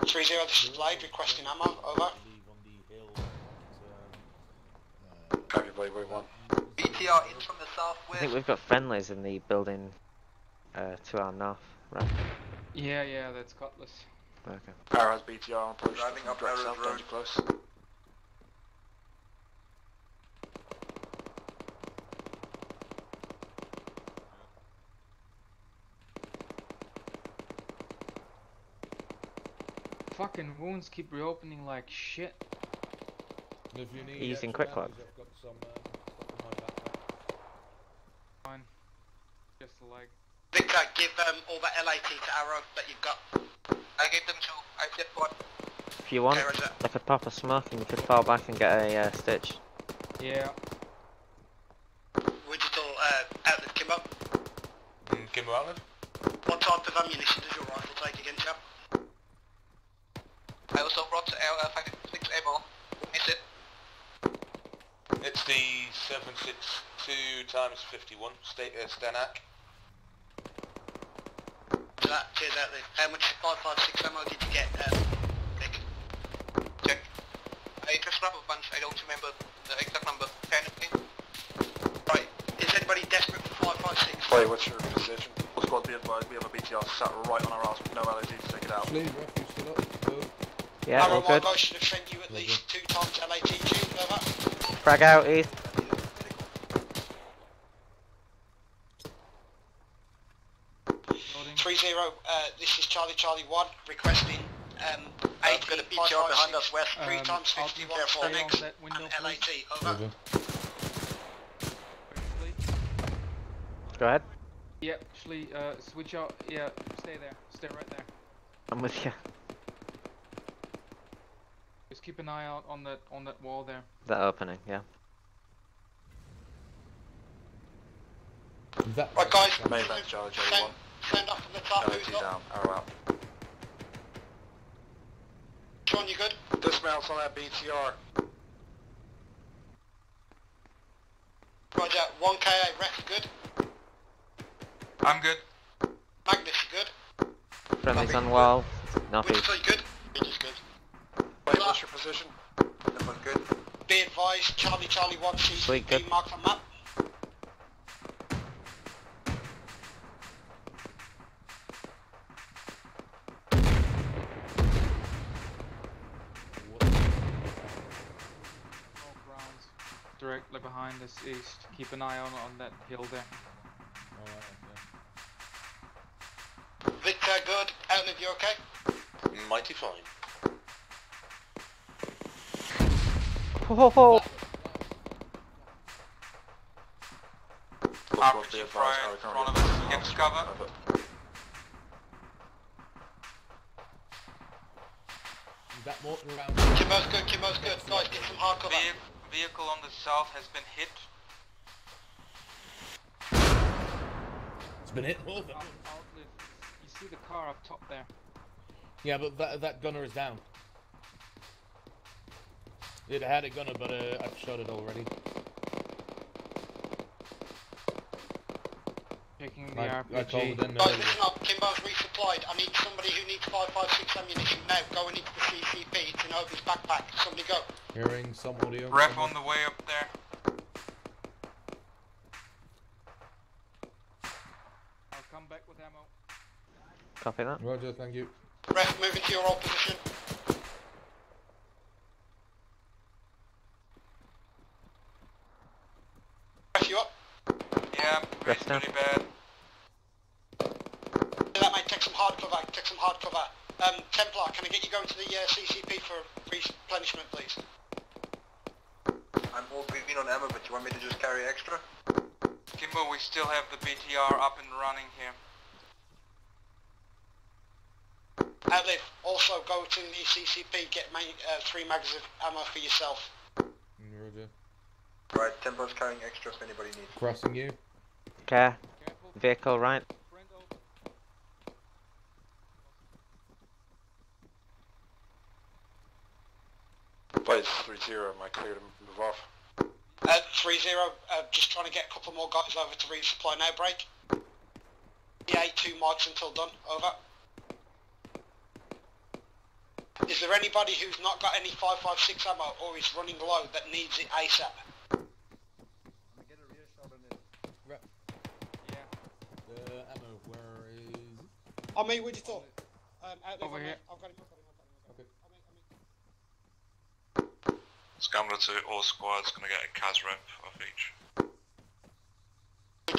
3-0, this is Blade, requesting ammo, over. Copy, Blade, wait 1. BTR in from the I southwest. think we've got friendlies in the building to our north, right? Yeah, that's Cutlass. Okay. Arrow's BTR on approach. Driving up direct Arrow's south, road. danger close. Fucking wounds keep reopening like shit. And if you need Using extra quick lock. damage, I've got some stuff in my backpack. Fine. Just a leg. Victor, give all that LAT to Arrow that you've got. I gave them 2. I did 1. If you want, Okay, Roger. I could pop a smoke and you could fall back and get a stitch. Yeah. Digital outlet, Kimbo. Kimbo Outlet? What type of ammunition does your rifle take again, chap? I also brought 5.6 ammo. Miss it. C762 times 51, Stenak. Cheers, Outlive. How much 556 ammo did you get, Nick? Check. I just grab a bunch, I don't remember the exact number. 10, I think. Right, is anybody desperate for 556? Wait, what's your position? Squad, be advised, we have a BTR sat right on our ass with no LAT to take it out. Flee, refuse still up. Go. Yeah, all good. I should have sent you at least 2 times LATG, over. Frag out, East. 3-0, this is Charlie 1, requesting 8 got a BTR behind us west. 3 times 51 Stenex and LAT, over. Go ahead. Yeah, actually, switch out. Yeah, stay there. Stay right there. I'm with you. Just keep an eye out on that wall there. That opening, yeah. Right guys, Main left, Charlie 1. stand up from the top, who's LAT up? down, arrow out. John, you good? Dismounts on that BTR. Roger, 1KA, Rex, good? I'm good. Magnus, you good? Friendly's on wall. Northeast. Winston, you good? He's good. Wait, what's your position? Everyone's good. Be advised, Charlie 1, Sweet, CCP good. marked on map. Directly behind us east. Keep an eye on that hill there. Victor, good. Outlive, you okay? Mighty fine. Ho RPG right in front of us against cover. That mortar around. Kimbo's good. Guys, get some hard cover. Vehicle on the south has been hit. It's been hit. Outlive. You see the car up top there? Yeah, but that gunner is down. It had a gunner, but I've shot it already. Taking the I RPG. called it in Guys, listen up. Kimbo's resupplied. I need somebody who needs 556 ammunition now. Going into the CCP. It's in Obi's backpack. Somebody go. Hearing some audio. Ref on the way up there. I'll come back with ammo. Copy that. Roger, thank you. Ref, move into your old position. Ref, you up? Yeah, Rest down. pretty bad. Do that, mate. Take some hard cover. Templar, can I get you going to the CCP for replenishment, please? I'm all green on ammo, but you want me to just carry extra? Kimbo, we still have the BTR up and running here. Outlive, also go to the CCP, get 3 mags of ammo for yourself. Roger. Right, Tempo's carrying extra if anybody needs. Crossing you. Okay. Vehicle right. Wait, 3-0, am I clear to move off? 3-0, just trying to get a couple more guys over to resupply now, break. Yeah, 2 marks until done, over. Is there anybody who's not got any 556 ammo or is running low that needs it ASAP? The ammo, where is... On me, where'd you thought? Over here. I've got him. Okay. Scambler to all squads, gonna get a CAS rep off each.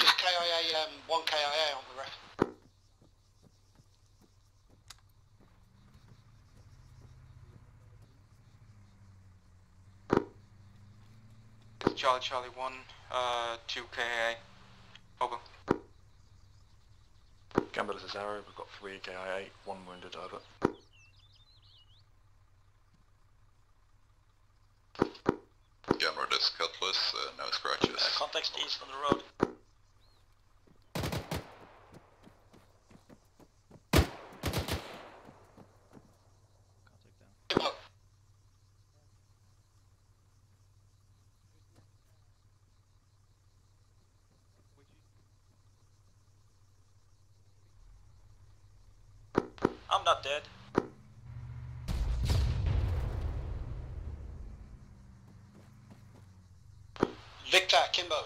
Just KIA, 1 KIA on the ref. Charlie 1, 2 KA. Over. Gambler to 0, we've got 3 KIA, 1 wounded, over. Camera is cutlass, no scratches. Context east on the road. I'm not dead. Victor, Kimbo.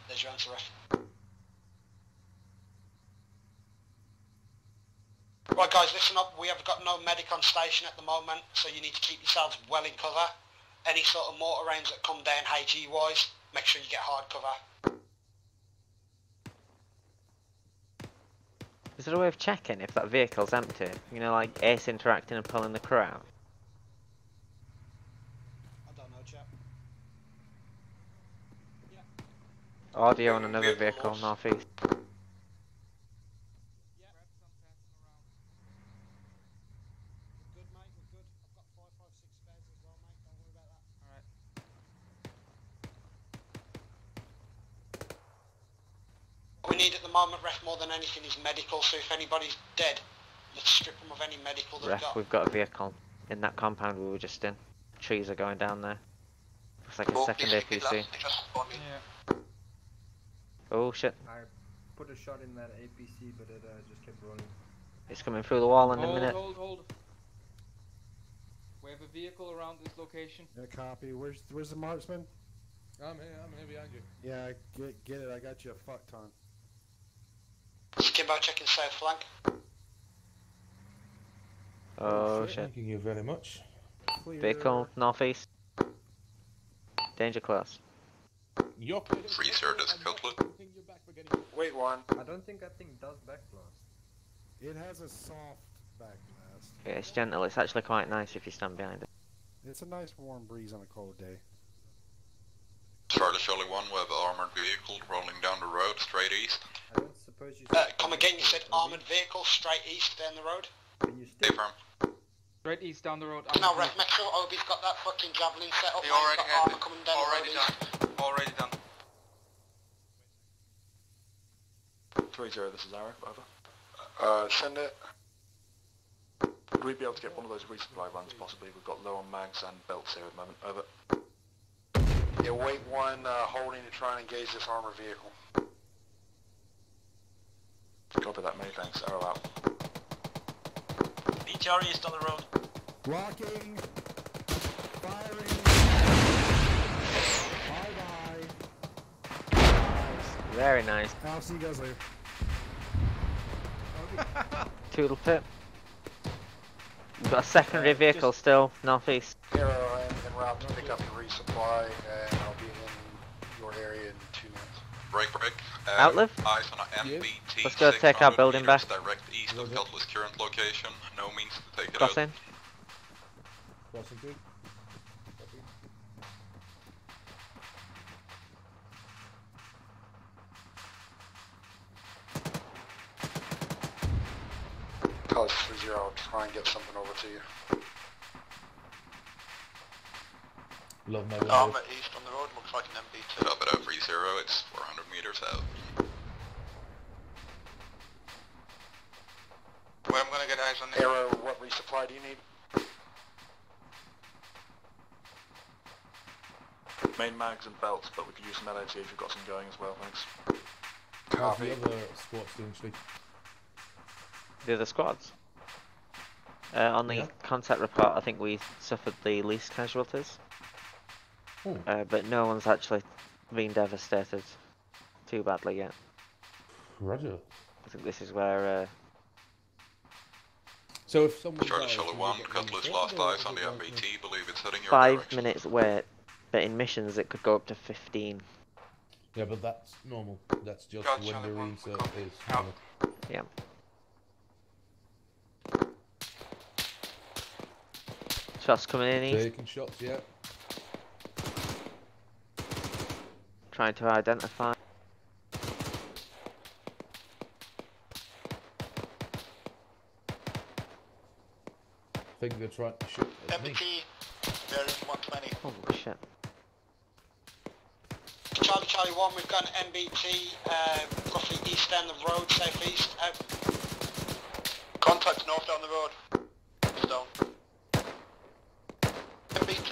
There's your answer, ref. Right guys, listen up, we have got no medic on station at the moment, so you need to keep yourselves well in cover. Any sort of mortar range that come down HE wise, make sure you get hard cover. Is there a way of checking if that vehicle's empty? You know, like Ace interacting and pulling the crew out? I don't know, chap. Audio on another vehicle, northeast. What we need at the moment, ref, more than anything is medical, so if anybody's dead, let's strip them of any medical they've Ref, got. we've got a vehicle in that compound we were just in. Trees are going down there. Looks like a second APC. Oh shit. I put a shot in that APC, but it just kept rolling. It's coming through the wall in a minute. Hold. We have a vehicle around this location. Yeah, copy. Where's the marksman? I'm here behind you. Yeah, get it. I got you a fuck ton. Kimbo checking south flank. Oh shit. Thank you very much. Vehicle northeast. Danger close. Yup. Free service Cutlet. Wait one. I don't think that thing does backblast. It has a soft backblast. Yeah, it's gentle. It's actually quite nice if you stand behind it. It's a nice warm breeze on a cold day. Charlie 1, we have an armored vehicle rolling down the road straight east. I don't suppose you Come again, you said armoured vehicle straight east down the road? Hey, firm. Straight east down the road. No, ref, make sure Obi's got that fucking javelin set up. He already got had armour it. coming down Already the road. done. Already done. 3-0, this is Arrow, over. Send it. Would we be able to get one of those resupply runs possibly? We've got low on mags and belts here at the moment, over. Yeah, wait one, holding to try and engage this armored vehicle. Copy that, many thanks, Arrow out. BTR east on the road. Blocking. Firing. Bye bye. Very nice. I'll see you guys later. Toodle pip. We've got a secondary vehicle still, northeast. Arrow, I am en route to pick up the resupply, and I'll be in your area in 2 minutes. Break. Outlive? Eyes on a MBT. Let's go take our building back. Direct east of Cutlet's current location. No means to take it Crossing. out. Crossing through. Cause 3-0, I'll try and get something over to you. Love my Armour east on the road, looks like an MB2. Top it out 3-0, it's 400 meters out. Where I'm gonna get eyes on this. Arrow, what resupply do you need? Main mags and belts, but we could use some LAT if you've got some going as well, thanks. How's the other squats doing, Sleep? The other squads. On the contact report, I think we suffered the least casualties. But no one's actually been devastated too badly yet. Roger. I think this is where... So if someone Charlie dies, 1, Cutlet's lost eyes on the MBT, believe it's heading your 5 direction. minutes wait, but in missions it could go up to 15. Yeah, but that's normal. That's just Got when Charlie the 1, reset copy. is Out. normal. Yeah. Shots coming in east. Taking shots, yeah. Trying to identify. I think they're trying to shoot at me. MBT, they're in 120. Holy shit. Charlie 1, we've got an MBT roughly east down the road, southeast. Out. Contact north down the road. It's down. MBT.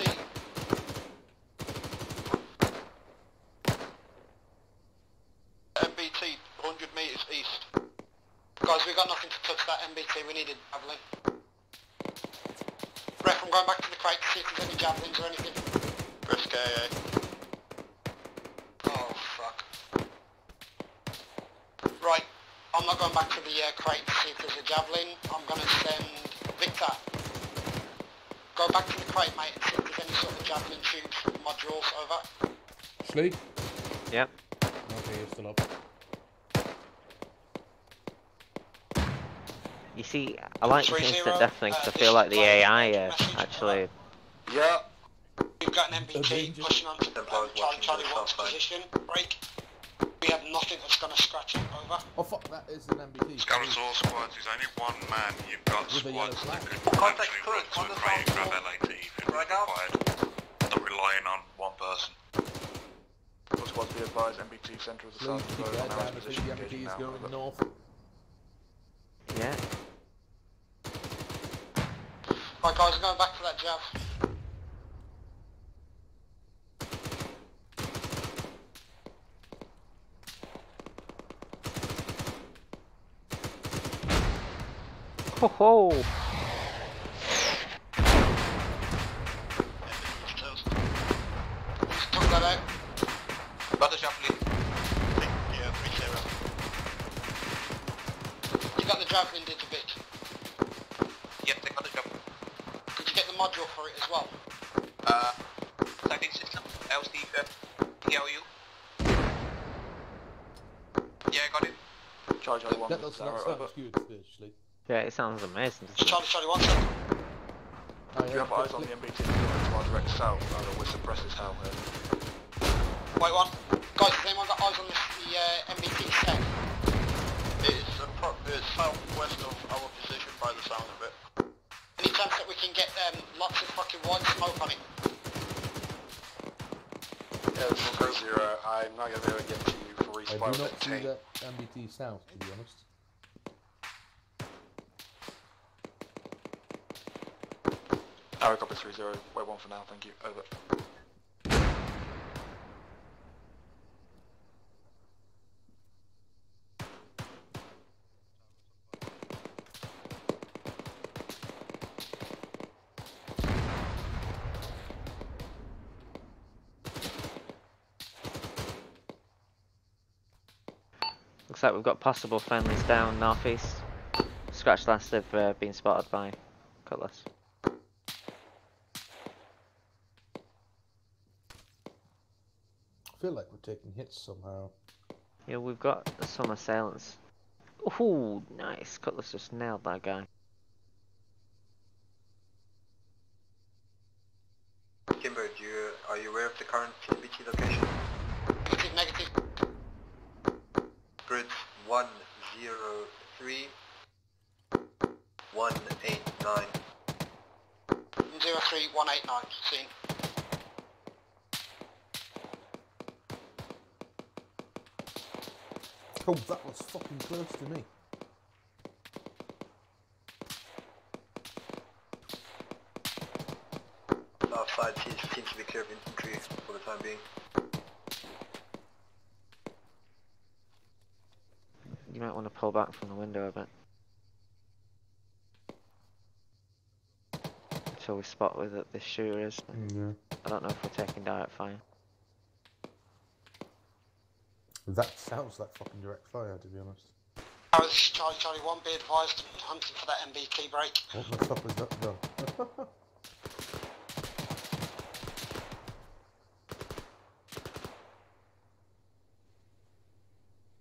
MBT, 100 meters east. Guys, we got nothing to touch that MBT, we needed javelin. Ref, I'm going back to the crate to see if there's any javelins or anything. Risk AA. Oh, fuck. Right, I'm not going back to the crate to see if there's a javelin. I'm going to send Victor. Go back to the crate, mate, and see if there's any sort of javelin tubes modules, over. Sleep? Yep. Okay, you're still up. You see, I like the instant deafening because I feel like the AI actually... Yeah. We've got an MBT pushing onto the Charlie 1's position. Break. We have nothing that's going to scratch it, over. Oh fuck, that is an MBT. Scouts all squads, there's only one man. You've got squads that could potentially run to a crate and grab LAT if required. Not relying on one person. All squads be advised, MBT central is the Keep that down, I think the MBT is going north. Yeah. Right guys, I'm going back to that jav. Ho ho! Took that out. Got the javelin. Yeah, 3-0. You got the javelin, did you, Vic? Yep, they got the javelin. Did you get the module for it as well? Sighting system, LC, PLU. Yeah, I got it. Charge I want. That sounds good, actually. Yeah, it sounds amazing. Charlie 1 second. Oh, Do you have eyes on the MBT to our direct south? We'll suppress his helm here. Wait one. Guys, has anyone got eyes on the MBT set? It's southwest of our position by the sound of it. Any chance that we can get lots of fucking white smoke on it? Yeah, this is 0. I'm not going to be able to get to you for I resupply do with not that see tank. that MBT south, to be honest. Arrow copy 3-0, wait 1 for now, thank you, over. Looks like we've got possible friendlies down northeast. Scratch last have been spotted by Cutlass. I feel like we're taking hits somehow. Yeah, we've got some assailants. Ooh, nice. Cutlass just nailed that guy. Kimber, are you aware of the current MBT location? Negative. Grid 103 189. 03189, seen. Oh, that was fucking close to me. South side seems to be clear of infantry for the time being. You might want to pull back from the window a bit. Until we spot where this shooter is. Yeah. I don't know if we're taking direct fire. That sounds like fucking direct fire, to be honest. I was Charlie 1, be advised, hunting for that MBT break. What the fuck was that done?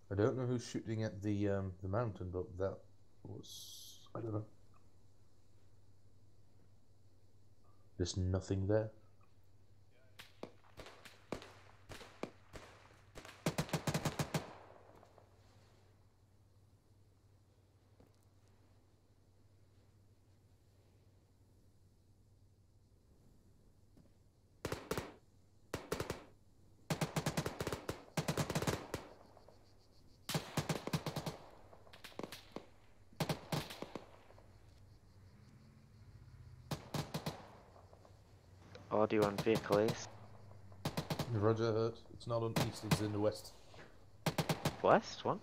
I don't know who's shooting at the mountain, but that was, I don't know. There's nothing there. Audio on vehicle east. Roger, it's not on east, it's in the west. West? What?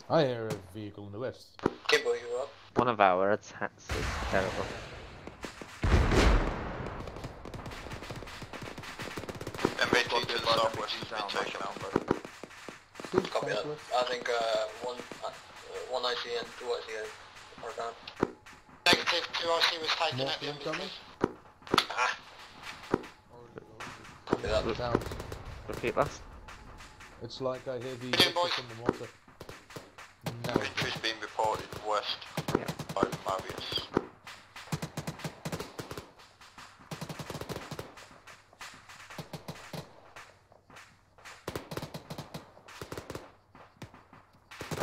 I hear a vehicle in the west. Kimbo, you up? One of our attacks is terrible. MB2 to the southwest has been taken out. Copy that. I think one IC and 2 IC are down. Negative, 2 IC was taken More at the team end. coming? Copy that. Down. Repeat last. It's like I hear the Good, boys. from the water. No. Infantry's being reported west by Marius.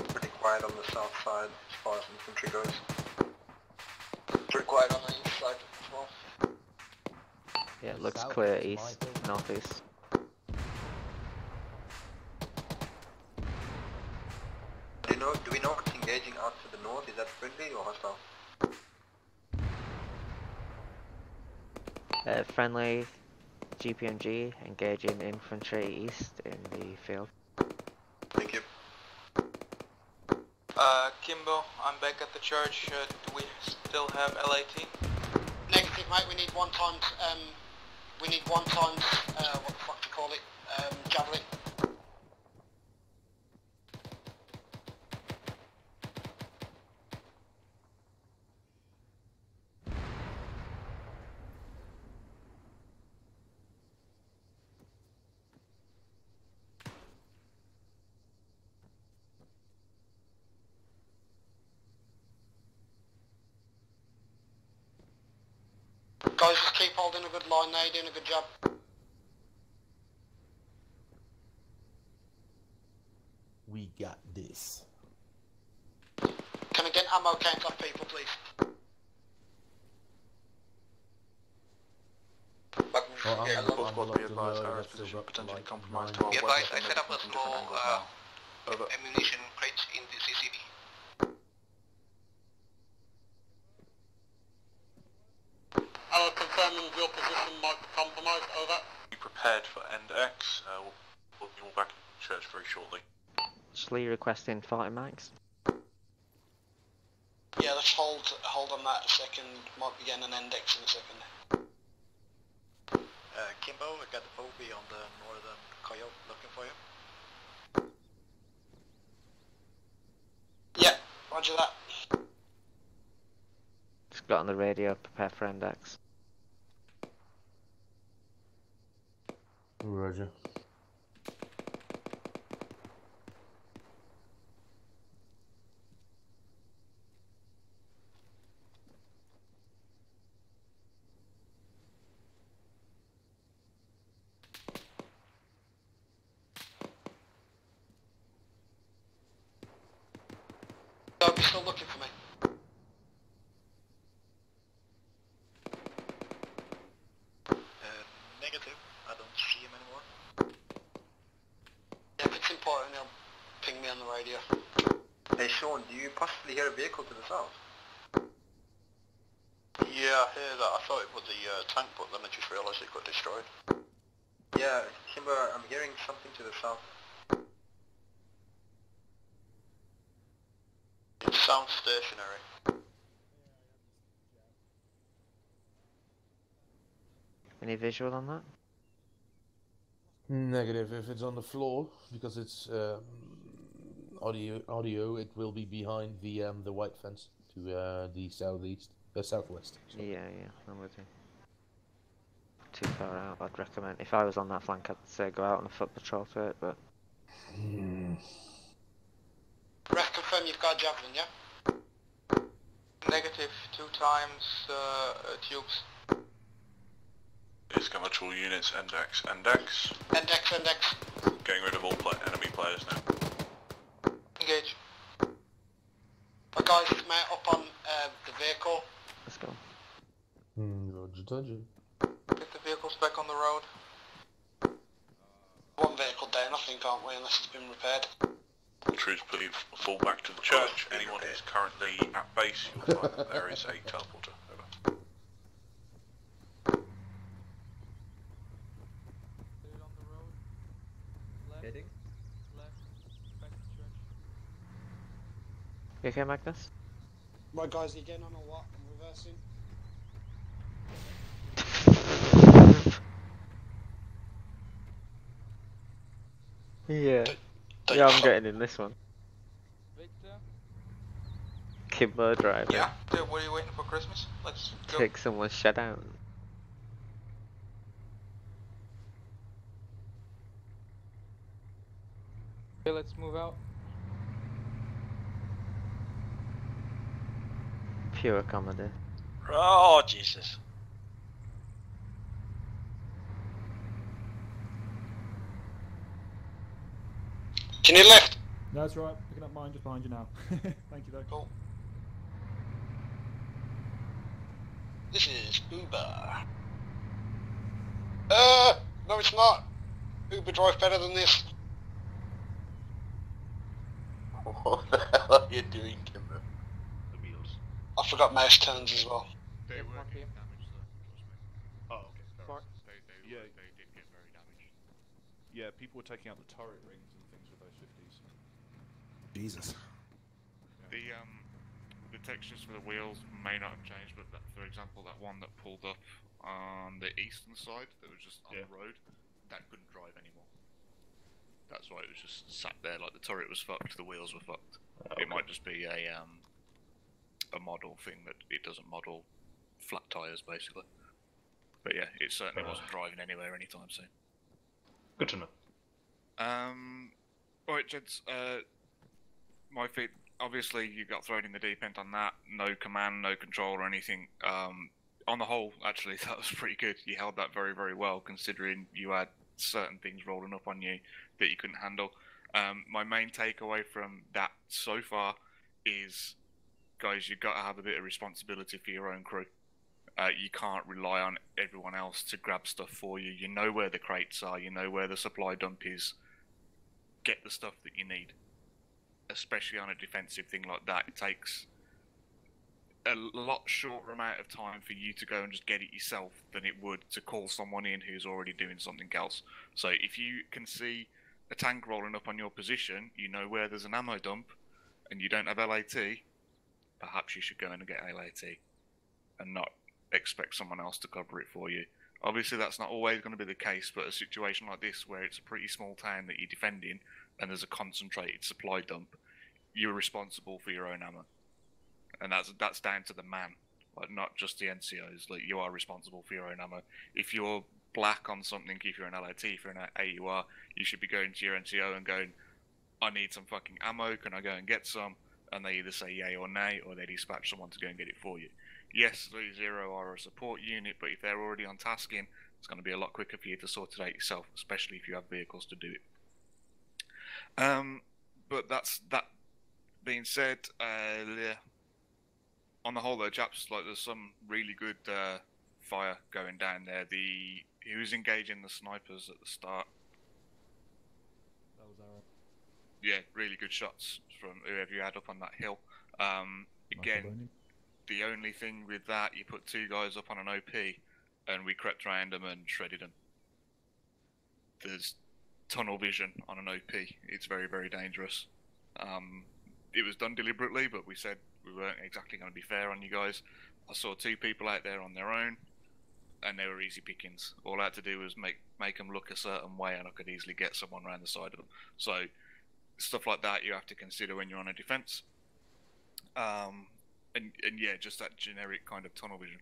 Pretty quiet on the south side as far as infantry goes. Pretty quiet on the east side as well. Yeah, it looks South clear is east, Michael. northeast. Do we know what's engaging out to the north? Is that friendly or hostile? Friendly GPMG engaging infantry east in the field. Thank you. Kimbo, I'm back at the church. Do we still have LAT? Negative, mate. We need 1 times. We need 1 times. What the fuck do you call it? Javelin. Guys, just keep holding a good line there. You're doing a good job. We got this. Can I get ammo count off people, please? Well, Yeah, I'm local I'm squad locked be and advised, loaded, our I've still position got potentially like compromised 9 to our Be west. advised, I set up a small Over. ammunition crate in the CCD. Confirming your position might be compromised. Over. Be prepared for end X. We'll be all back in church very shortly. Actually requesting 40 max. Yeah, let's hold on that a second. Might be getting an index in a second. Kimbo, I got the OB on the northern coyote looking for you. Yeah, roger that. Just got on the radio, prepare for index. Roger. So, you're still looking for me? Negative. I don't see him anymore. Yeah, if it's important, he'll ping me on the radio. Hey Sean, do you possibly hear a vehicle to the south? Yeah, I hear that. I thought it was the tank, but then I just realised it got destroyed. Yeah, Kimbo, I'm hearing something to the south. It sounds stationary. Any visual on that? Negative. If it's on the floor, because it's audio, it will be behind the white fence to the southwest. Sorry. Yeah, I'm with you. Too far out, I'd recommend. If I was on that flank, I'd say go out on a foot patrol to it, but... Ref, confirm you've got a javelin, yeah? Negative, 2 times tubes. It's Gamatul units, Endex. Endex. Index. Getting rid of all enemy players now. Engage. My guys met up on the vehicle. Let's go. Roger. Get the vehicles back on the road. One vehicle down, I think, aren't we, unless it's been repaired. Troops please fall back to the church. Anyone who's currently at base, you'll find that there is a teleporter. Over. Heading? You okay, Magnus? Right, guys, are you getting on or what? I'm reversing. Yeah. Yeah, I'm getting in this one. Victor? Kimbo driving. Yeah, what are you waiting for Christmas? Let's go. Take someone's shut down. Okay, let's move out. Pure comedy. Oh, Jesus. Can you lift? No, that's right. Picking up mine just behind you now. Thank you, though. Cool. This is Uber. No, it's not. Uber drive better than this. What the hell are you doing, Kimber? The wheels. I forgot mouse turns as well. They were getting damaged though, trust me. Oh, okay. Fair enough. They did get very damaged. Yeah, people were taking out the turret rings and things with those 50s. Jesus. The textures for the wheels may not have changed, but for example, that one that pulled up on the eastern side that was just on the road, that couldn't drive anymore. That's why it was just sat there like the turret was fucked, the wheels were fucked. It might just be a model thing that it doesn't model flat tyres basically. But yeah, it certainly wasn't driving anywhere anytime soon. Good to know. Alright, gents, my feet, obviously you got thrown in the deep end on that, no command, no control or anything. On the whole, actually, that was pretty good. You held that very, very well, considering you had certain things rolling up on you that you couldn't handle. My main takeaway from that so far is, guys, you've got to have a bit of responsibility for your own crew. You can't rely on everyone else to grab stuff for you. You know where the crates are, you know where the supply dump is. Get the stuff that you need. Especially on a defensive thing like that, it takes a lot shorter amount of time for you to go and just get it yourself than it would to call someone in who's already doing something else. So if you can see a tank rolling up on your position, you know where there's an ammo dump, and you don't have LAT, perhaps you should go in and get LAT and not expect someone else to cover it for you. Obviously that's not always going to be the case, but a situation like this where it's a pretty small town that you're defending and there's a concentrated supply dump, you're responsible for your own ammo. And that's down to the man, like not just the NCOs. Like, you are responsible for your own ammo. If you're black on something, if you're an LAT, if you're an AUR, you should be going to your NCO and going, I need some fucking ammo, can I go and get some? And they either say yay or nay, or they dispatch someone to go and get it for you. Yes, Zero are a support unit, but if they're already on tasking, it's going to be a lot quicker for you to sort it out yourself, especially if you have vehicles to do it. But that being said, on the whole though, chaps, like, there's some really good fire going down there. Who's engaging the snipers at the start? That was Aaron. Yeah, really good shots from whoever you had up on that hill. Again, the only thing with that, you put two guys up on an OP, and we crept around them and shredded them. There's tunnel vision on an OP. It's very, very dangerous. It was done deliberately, but we said we weren't exactly going to be fair on you guys. I saw two people out there on their own, and they were easy pickings. All I had to do was make them look a certain way, and I could easily get someone around the side of them. So stuff like that you have to consider when you're on a defense. And yeah, just that generic kind of tunnel vision.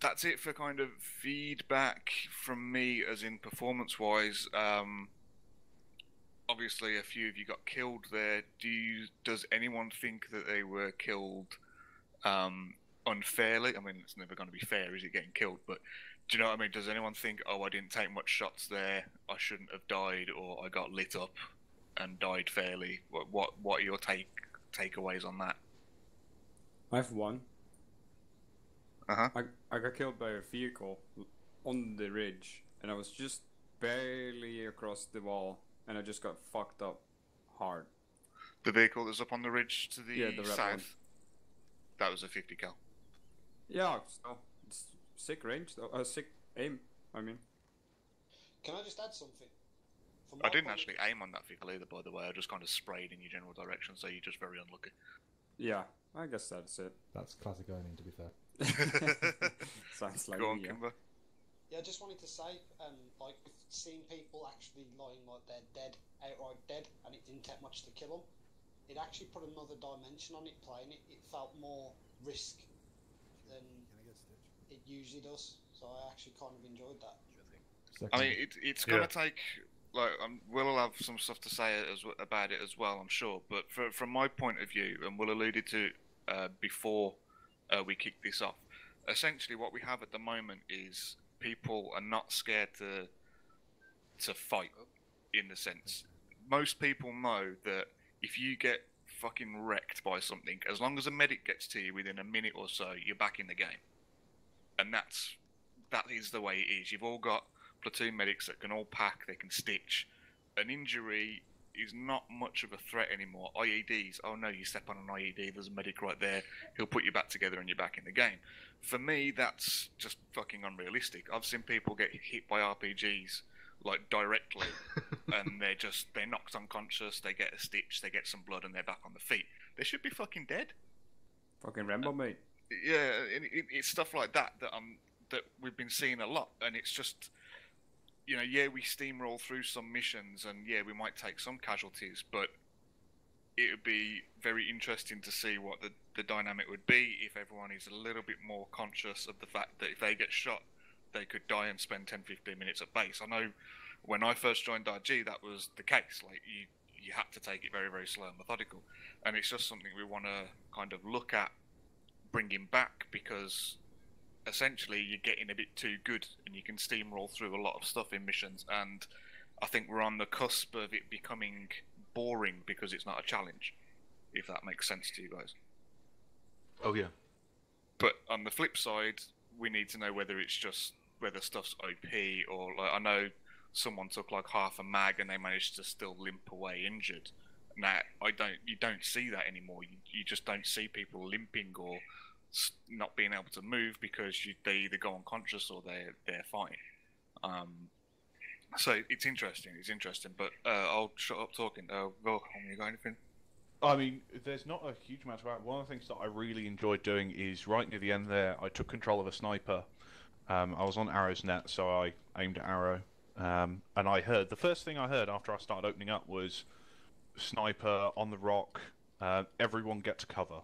That's it for kind of feedback from me, as in performance-wise. Obviously, a few of you got killed there. Does anyone think that they were killed unfairly? I mean, it's never going to be fair, is it, getting killed? But do you know what I mean? Does anyone think, oh, I didn't take much shots there, I shouldn't have died, or I got lit up and died fairly? What are your takeaways on that? I have one. Uh-huh. I got killed by a vehicle on the ridge, and I was just barely across the wall, and I just got fucked up hard. The vehicle that's up on the ridge to the red south? one. That was a 50 cal. Yeah, so it's sick range though. Sick aim, I mean. Can I just add something? I didn't actually aim on that vehicle either, by the way. I just kind of sprayed in your general direction, so you're just very unlucky. Yeah, I guess that's it. That's classic owning, to be fair. Sounds like Go on, me, yeah. Kimber. Yeah, I just wanted to say, like, seeing people actually lying like they're dead, outright dead, and it didn't take much to kill them, it actually put another dimension on it playing it. It felt more risk than it usually does, so I actually kind of enjoyed that. I mean, it's going to take... Like, Will have some stuff to say about it as well, I'm sure. But from my point of view, and Will alluded to before we kicked this off, essentially what we have at the moment is people are not scared to fight, in the sense. Most people know that if you get fucking wrecked by something, as long as a medic gets to you within a minute or so, you're back in the game. And that is the way it is. You've all got platoon medics that can all pack, they can stitch. An injury is not much of a threat anymore. IEDs, oh no, you step on an IED, there's a medic right there, he'll put you back together and you're back in the game. For me, that's just fucking unrealistic. I've seen people get hit by RPGs, like, directly, and they're knocked unconscious, they get a stitch, they get some blood, and they're back on the feet. They should be fucking dead. Fucking Rambo, mate. Yeah, it's stuff like that that we've been seeing a lot, and it's just... You know, yeah, we steamroll through some missions, and yeah, we might take some casualties, but it would be very interesting to see what the dynamic would be if everyone is a little bit more conscious of the fact that if they get shot, they could die and spend 10-15 minutes at base. I know when I first joined RG, that was the case. Like, you had to take it very, very slow and methodical, and it's just something we want to kind of look at bringing back, because essentially you're getting a bit too good and you can steamroll through a lot of stuff in missions, and I think we're on the cusp of it becoming boring because it's not a challenge, if that makes sense to you guys. Oh yeah. But on the flip side, we need to know whether stuff's OP, or like, I know someone took like half a mag and they managed to still limp away injured. Now you don't see that anymore. You just don't see people limping or not being able to move because they either go unconscious or they're fine. So it's interesting, but I'll shut up talking. Will, you got anything? I mean, there's not a huge amount about it. One of the things that I really enjoyed doing is right near the end there, I took control of a sniper. I was on Arrow's net, so I aimed at Arrow. And the first thing I heard after I started opening up was sniper on the rock, everyone get to cover.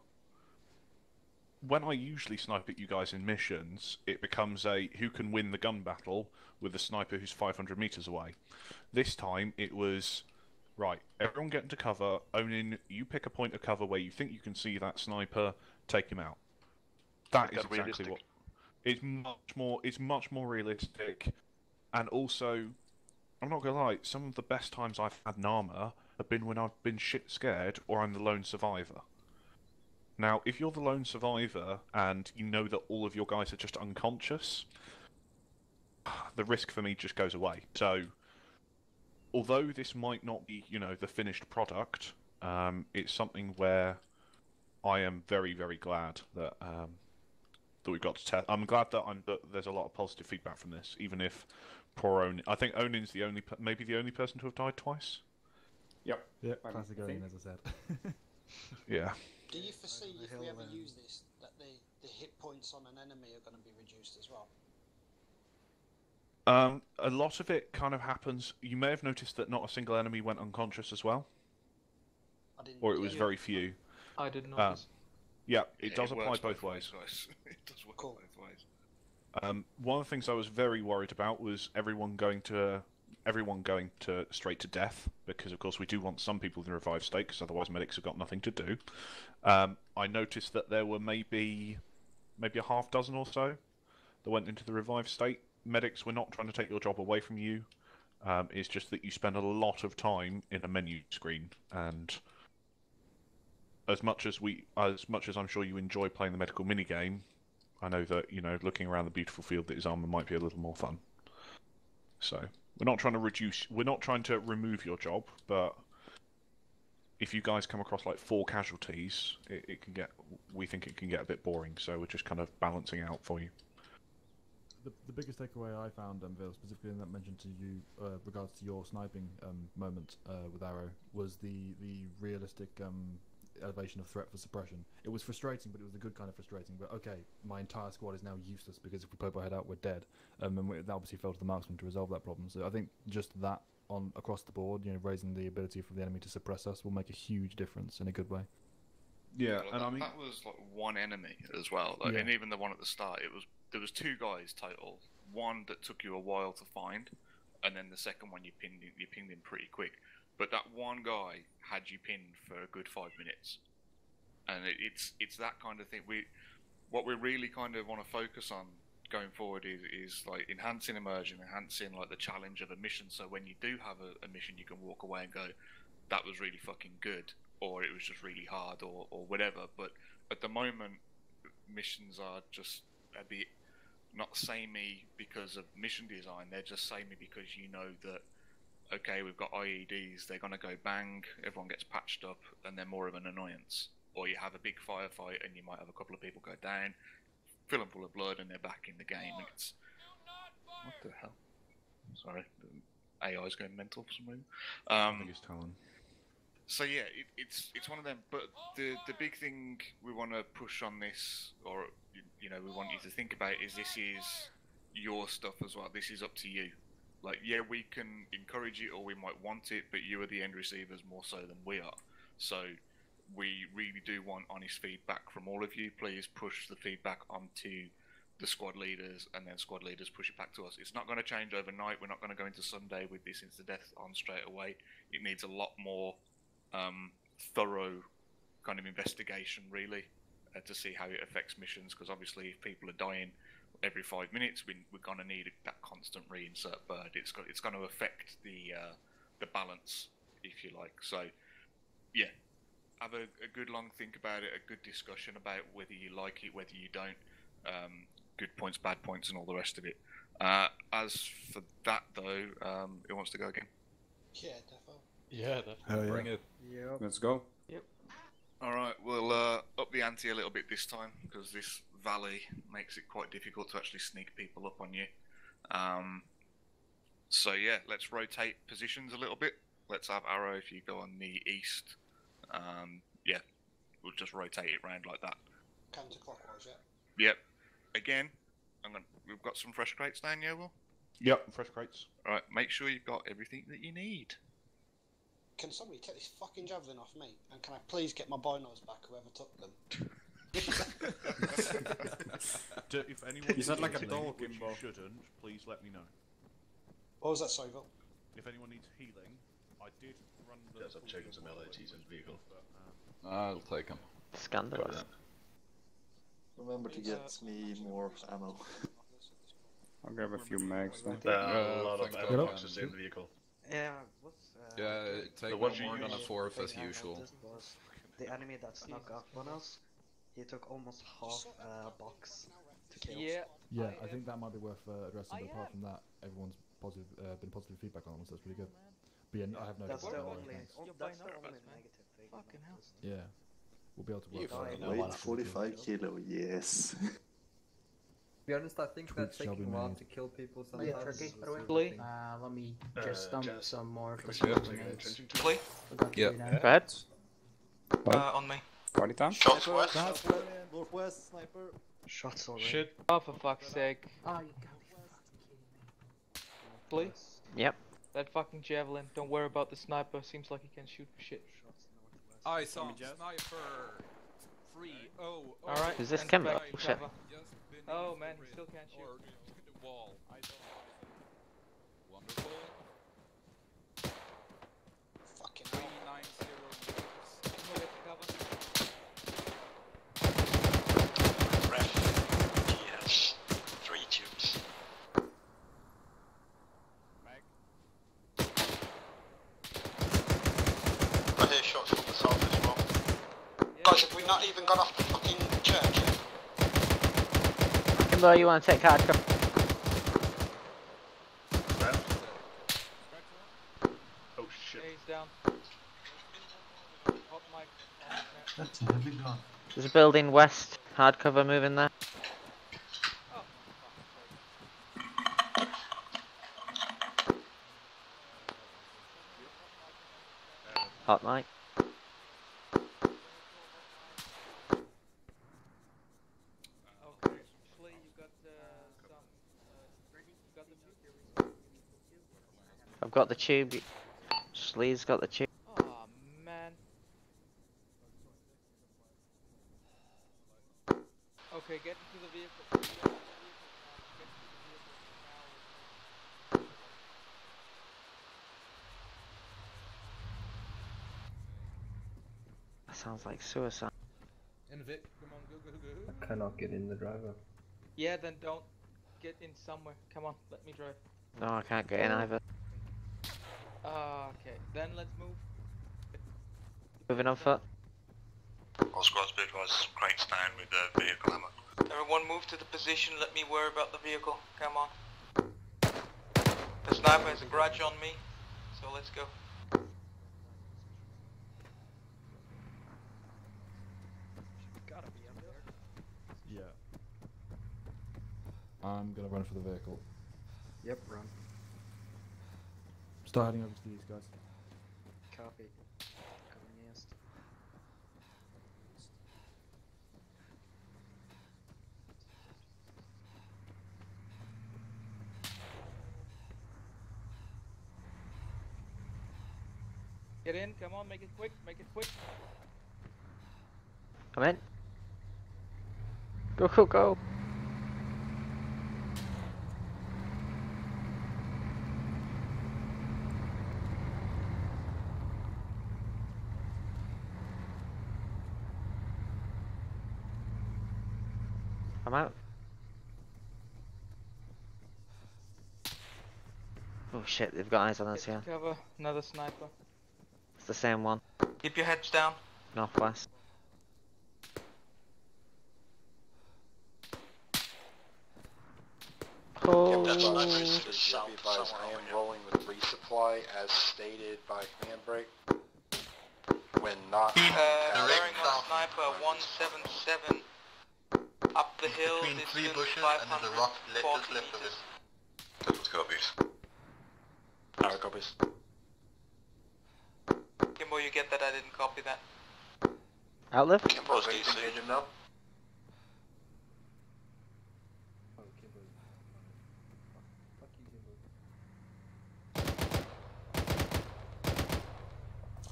When I usually snipe at you guys in missions, it becomes a who can win the gun battle with the sniper who's 500 meters away. This time it was, right, everyone get into cover, Onin, you pick a point of cover where you think you can see that sniper, take him out. That is exactly realistic. what... It's much more realistic, and also, I'm not gonna lie, some of the best times I've had in armor have been when I've been shit scared or I'm the lone survivor. Now, if you're the lone survivor and you know that all of your guys are just unconscious, the risk for me just goes away. So, although this might not be, the finished product, it's something where I am very, very glad that that we've got to test. I'm glad that there's a lot of positive feedback from this, even if poor Onin. I think Onin's maybe the only person to have died twice. Yep. Yeah, classic Onin, as I said. Yeah. Do you foresee if we ever use this that the hit points on an enemy are going to be reduced as well? A lot of it kind of happens. You may have noticed that not a single enemy went unconscious as well. I didn't. Or it was very few. I didn't notice. Yeah, it does apply both ways. It does work both ways. One of the things I was very worried about was everyone going straight to death, because of course we do want some people in the revived state, because otherwise medics have got nothing to do. I noticed that there were maybe a half dozen or so that went into the revived state. Medics were not trying to take your job away from you. It's just that you spend a lot of time in a menu screen, and as much as I'm sure you enjoy playing the medical minigame, I know that looking around the beautiful field that is armor might be a little more fun. So we're not trying to remove your job, but if you guys come across like 4 casualties, we think it can get a bit boring. So we're just kind of balancing out for you. the biggest takeaway I found, Vil, specifically in that mention to you, regards to your sniping moment with Arrow, was the realistic elevation of threat for suppression. It was frustrating, but it was a good kind of frustrating. But okay, my entire squad is now useless because if we poke our head out, we're dead. And that obviously fell to the marksman to resolve that problem. So I think just that on across the board, raising the ability for the enemy to suppress us will make a huge difference in a good way. Yeah, Well, and that, I mean, that was like one enemy as well, like, and even the one at the start. There was 2 guys total. One that took you a while to find, and then the second one you pinged him pretty quick. But that one guy had you pinned for a good 5 minutes, and it's that kind of thing. What we really kind of want to focus on going forward is like enhancing immersion, enhancing like the challenge of a mission. So when you do have a mission, you can walk away and go, "That was really fucking good," or "It was just really hard," or whatever. But at the moment, missions are just a bit not samey because of mission design. They're just samey because you know that, okay, we've got IEDs, they're going to go bang, everyone gets patched up, and they're more of an annoyance. Or you have a big firefight and you might have a couple of people go down, fill them full of blood, and they're back in the game. And it's... What the hell? Sorry, the AI's going mental for some reason. I think it's Talon. So yeah, it's one of them. But the big thing we want to push on this, or we want you to think about, is this is your stuff as well. This is up to you. Like, yeah, we can encourage it or we might want it, but you are the end receivers more so than we are. So we really do want honest feedback from all of you. Please push the feedback onto the squad leaders, and then squad leaders push it back to us. It's not going to change overnight. We're not going to go into Sunday with this instant death on straight away. It needs a lot more thorough kind of investigation, really, to see how it affects missions, because obviously if people are dying every 5 minutes, we're going to need that constant reinsert bird. It's going to affect the balance, if you like. So yeah, have a good long think about it, a good discussion about whether you like it, whether you don't, good points, bad points, and all the rest of it. As for that though, who wants to go again? Yeah, defo. Yeah, definitely. Bring it. Yep. Let's go. Yep. Alright, we'll up the ante a little bit this time, because this valley makes it quite difficult to actually sneak people up on you. So yeah, let's rotate positions a little bit. Let's have Arrow, if you go on the east. Yeah, we'll just rotate it around like that. Counterclockwise, yeah. Yep. Again, we've got some fresh crates down here, Will? Yep, fresh crates. Alright, make sure you've got everything that you need. Can somebody take this fucking javelin off me? And can I please get my binos back, whoever took them? If anyone You sound like a needs dog, healing, which Kimbo. you shouldn't, please let me know. What was that, sorry, Vil? If anyone needs healing, I did run the... Yes, I've taken some LATs in the vehicle. I'll take them. Scandalous. Remember to get me more ammo. I'll grab a few mags then. A lot of ammo boxes in the vehicle. Yeah, what's take The one one more you on a used- fourth as thing I usual. noticed was the enemy that snuck up on us. He took almost half a box to kill. Yeah, I think that might be worth addressing. But apart from that, everyone's been positive feedback on them, so that's pretty good. But yeah, I have no. That's the doubt only, thanks. that's the only negative thing. Fucking hell. Yeah, we'll be able to work. Weight 45 kilo, yes. To be honest, I think that Tweaks shall taking be a while made. to kill people Yeah, sometimes turkey, is by the way. a serious thing. Let me just dump some more for Yeah. some grenades. Play. Yeah. Go ahead. On me. Party time? Shots west. Northwest, sniper. Shots already. Shit. Oh, for fuck's sake. Oh, you gotta be fucking kidding me. Please? Yep. That fucking javelin. Don't worry about the sniper. Seems like he can shoot for shit. I saw sniper. Free. Oh. Alright. Who's this stand Kimbo? back, Shit. cover. Oh man, he still can't shoot. The wall. Wonderful. Fucking 390 meters. Ref. Yes. 3 tubes. I hear shots from the south as well. Guys, have we not even gone off the fucking church yet? Kimbo, you want to take hard cover? Oh shit. He's down. Hot mic. That's a heavy gun. There's a building west. Hard cover moving there. Hot mic. Okay, Slee, you got some. You got the tube? I've got the tube. Slee's got the tube. Oh man. Okay, get into the vehicle. That sounds like suicide. Vic, come on, go. I cannot get in the driver. Yeah, then don't get in somewhere. Come on, let me drive. No, I can't get in either. Okay, then let's move. Moving on foot. All squads be advised, some crates down with the vehicle ammo. Everyone move to the position, let me worry about the vehicle. Come on. The sniper has a grudge on me, so let's go. Gotta be up there. Yeah. I'm gonna run for the vehicle. Yep, run. Start heading over to these guys. Copy. Coming east. Get in, come on, make it quick, make it quick. I'm in. Go, go, go. I'm out. Oh shit, they've got eyes on us here. Cover, another sniper. It's the same one. Keep your heads down. Northwest. Oh. That's on advised, I am rolling with resupply as stated by handbrake. When not Firing on sniper 177 up the hill. Between distance 3 bushes and there's a 540 rock just left of meters. it. Couple copies. Alright, copies. Kimbo, you get that? I didn't copy that. Outlive? Kimbo's engaging now.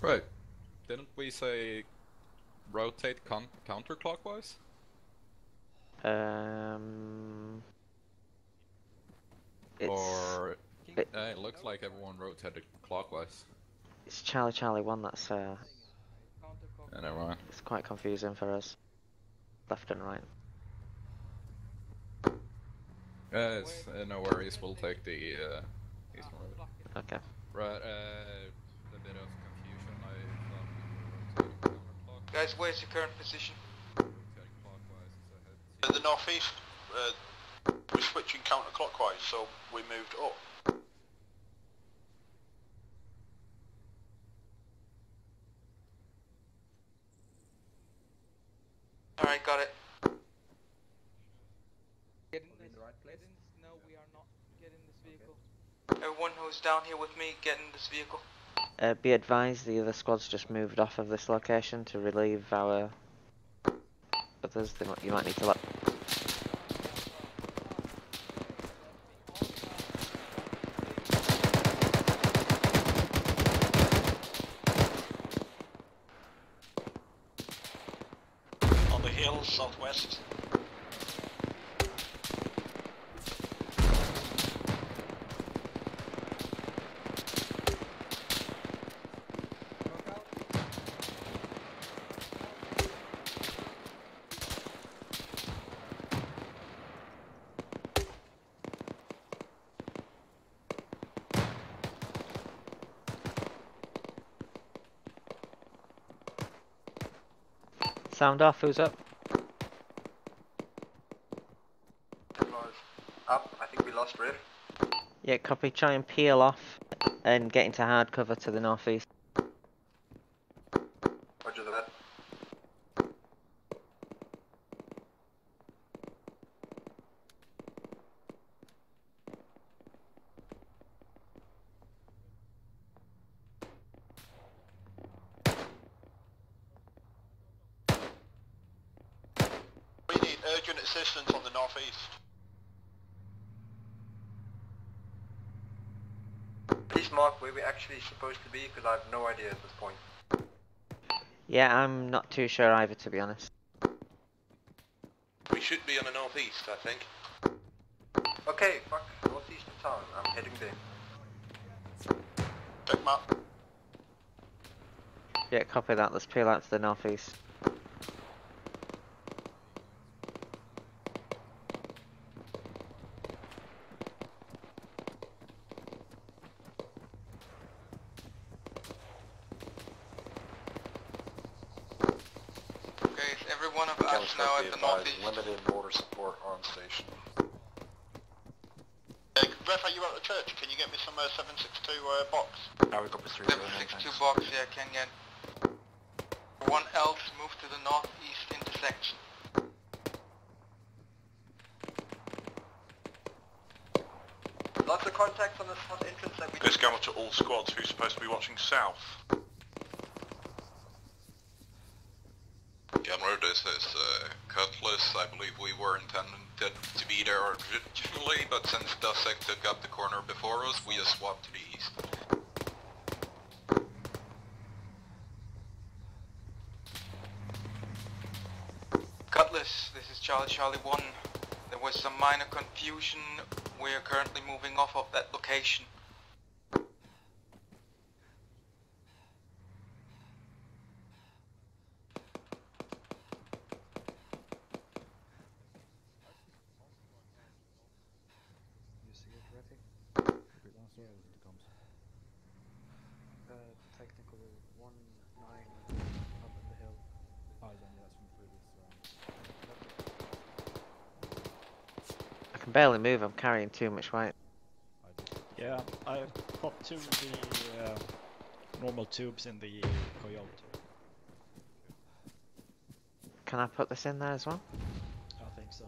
Right. Didn't we say rotate counterclockwise? Or it looks like everyone rotated clockwise. It's Charlie Charlie 1 that's Yeah, never mind. it's quite confusing for us. Left and right. It's, no worries, we'll take the eastern road. Okay. Right, a bit of confusion. I thought we were rotating counterclockwise. Guys, where's your current position? Rotating clockwise is ahead. In the northeast, we're switching counterclockwise, so we moved up. Alright, got it. Get in this, no, we are not. Get in this vehicle. Everyone who's down here with me, get in this vehicle. Be advised, the other squad's just moved off of this location to relieve our others. You might need to let. On the hill, southwest. Sound off, who's up? Up, I think we lost Riff. Yeah, copy. Try and peel off and get into hard cover to the northeast. Roger that. urgent assistance on the northeast. Please mark where we're actually supposed to be, because I have no idea at this point. Yeah, I'm not too sure either, to be honest. We should be on the northeast, I think. Okay, fuck, northeast of town. I'm heading there. Check map. Yeah, copy that. Let's peel out to the northeast. Okay, is every one of us now at the northeast? Limited border support on station. Ref, are you at the church? Can you get me some 762 box? Now we got the 3 762 box, yeah, can get. One else move to the northeast intersection. Lots of contacts on the south entrance that we... This gamma to all squads who's supposed to be watching south. Gamma, this is Cutlass. I believe we were intended to be there originally, but since Dusek took up the corner before us, we just swapped to the east. Cutlass, this is Charlie 1. There was some minor confusion. We are currently moving off of that location. Technical 1-9 up in the hill. I can barely move. I'm carrying too much weight. Yeah, I popped two of the normal tubes in the Coyote. Can I put this in there as well? I think so.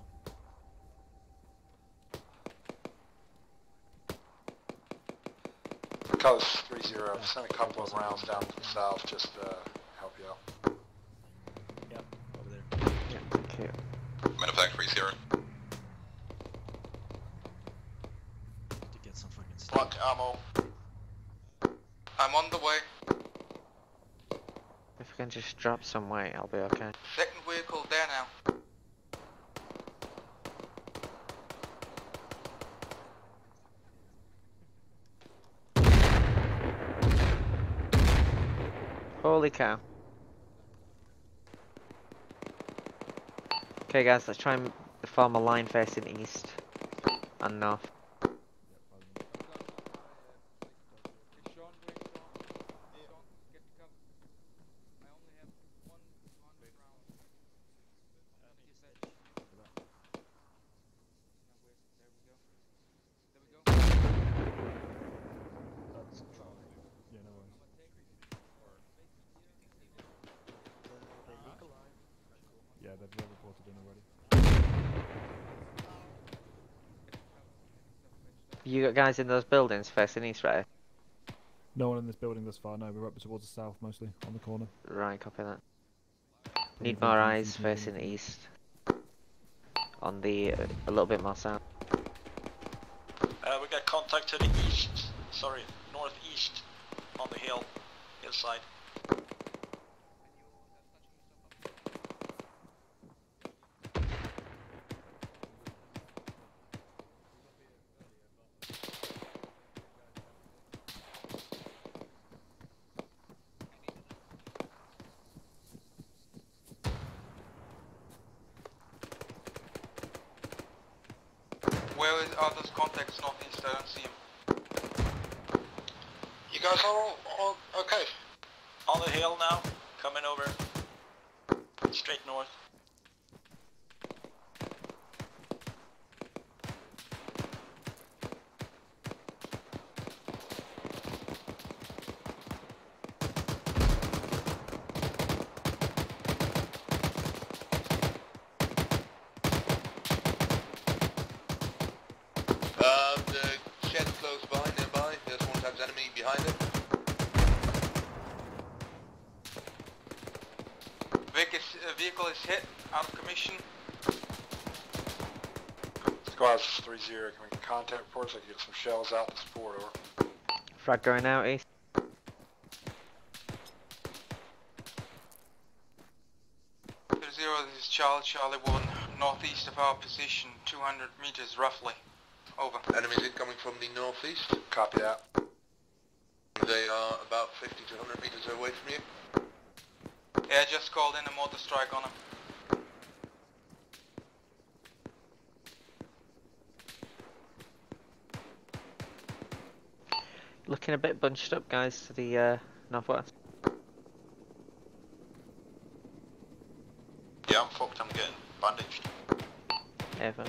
Coast 30, send a couple of rounds down to the south just to help you out. Yep, over there. Yeah, thank you. Manufactory 0. To get some fucking stuff. Block ammo. I'm on the way. If I can just drop some weight, I'll be okay. Second vehicle there now. Holy cow. Okay guys, let's try and form a line facing east and north. Yeah, they've all reported in already. You got guys in those buildings facing east, right? No one in this building thus far, no, we're up towards the south mostly, on the corner. Right, copy that. Need more eyes facing east. On the, a little bit more south. We got contact to the east, sorry, northeast, on the hillside. Where are those contacts northeast? I don't see them. You guys all okay? On the hill now, coming over, straight north. The shed close by, nearby, there's one times enemy behind it. Vehicle is hit, out of commission. Squads 3-0, can we get contact reports? I can get some shells out to support, over. Frag going out east. 0, this is Charlie 1, northeast of our position, 200 meters roughly. Over. Enemies incoming from the northeast. Copy that. They are about 50 to 100 meters away from you. Yeah, I just called in a mortar strike on them. Looking a bit bunched up, guys, to the northwest. Yeah, I'm fucked, I'm getting bandaged. Evan.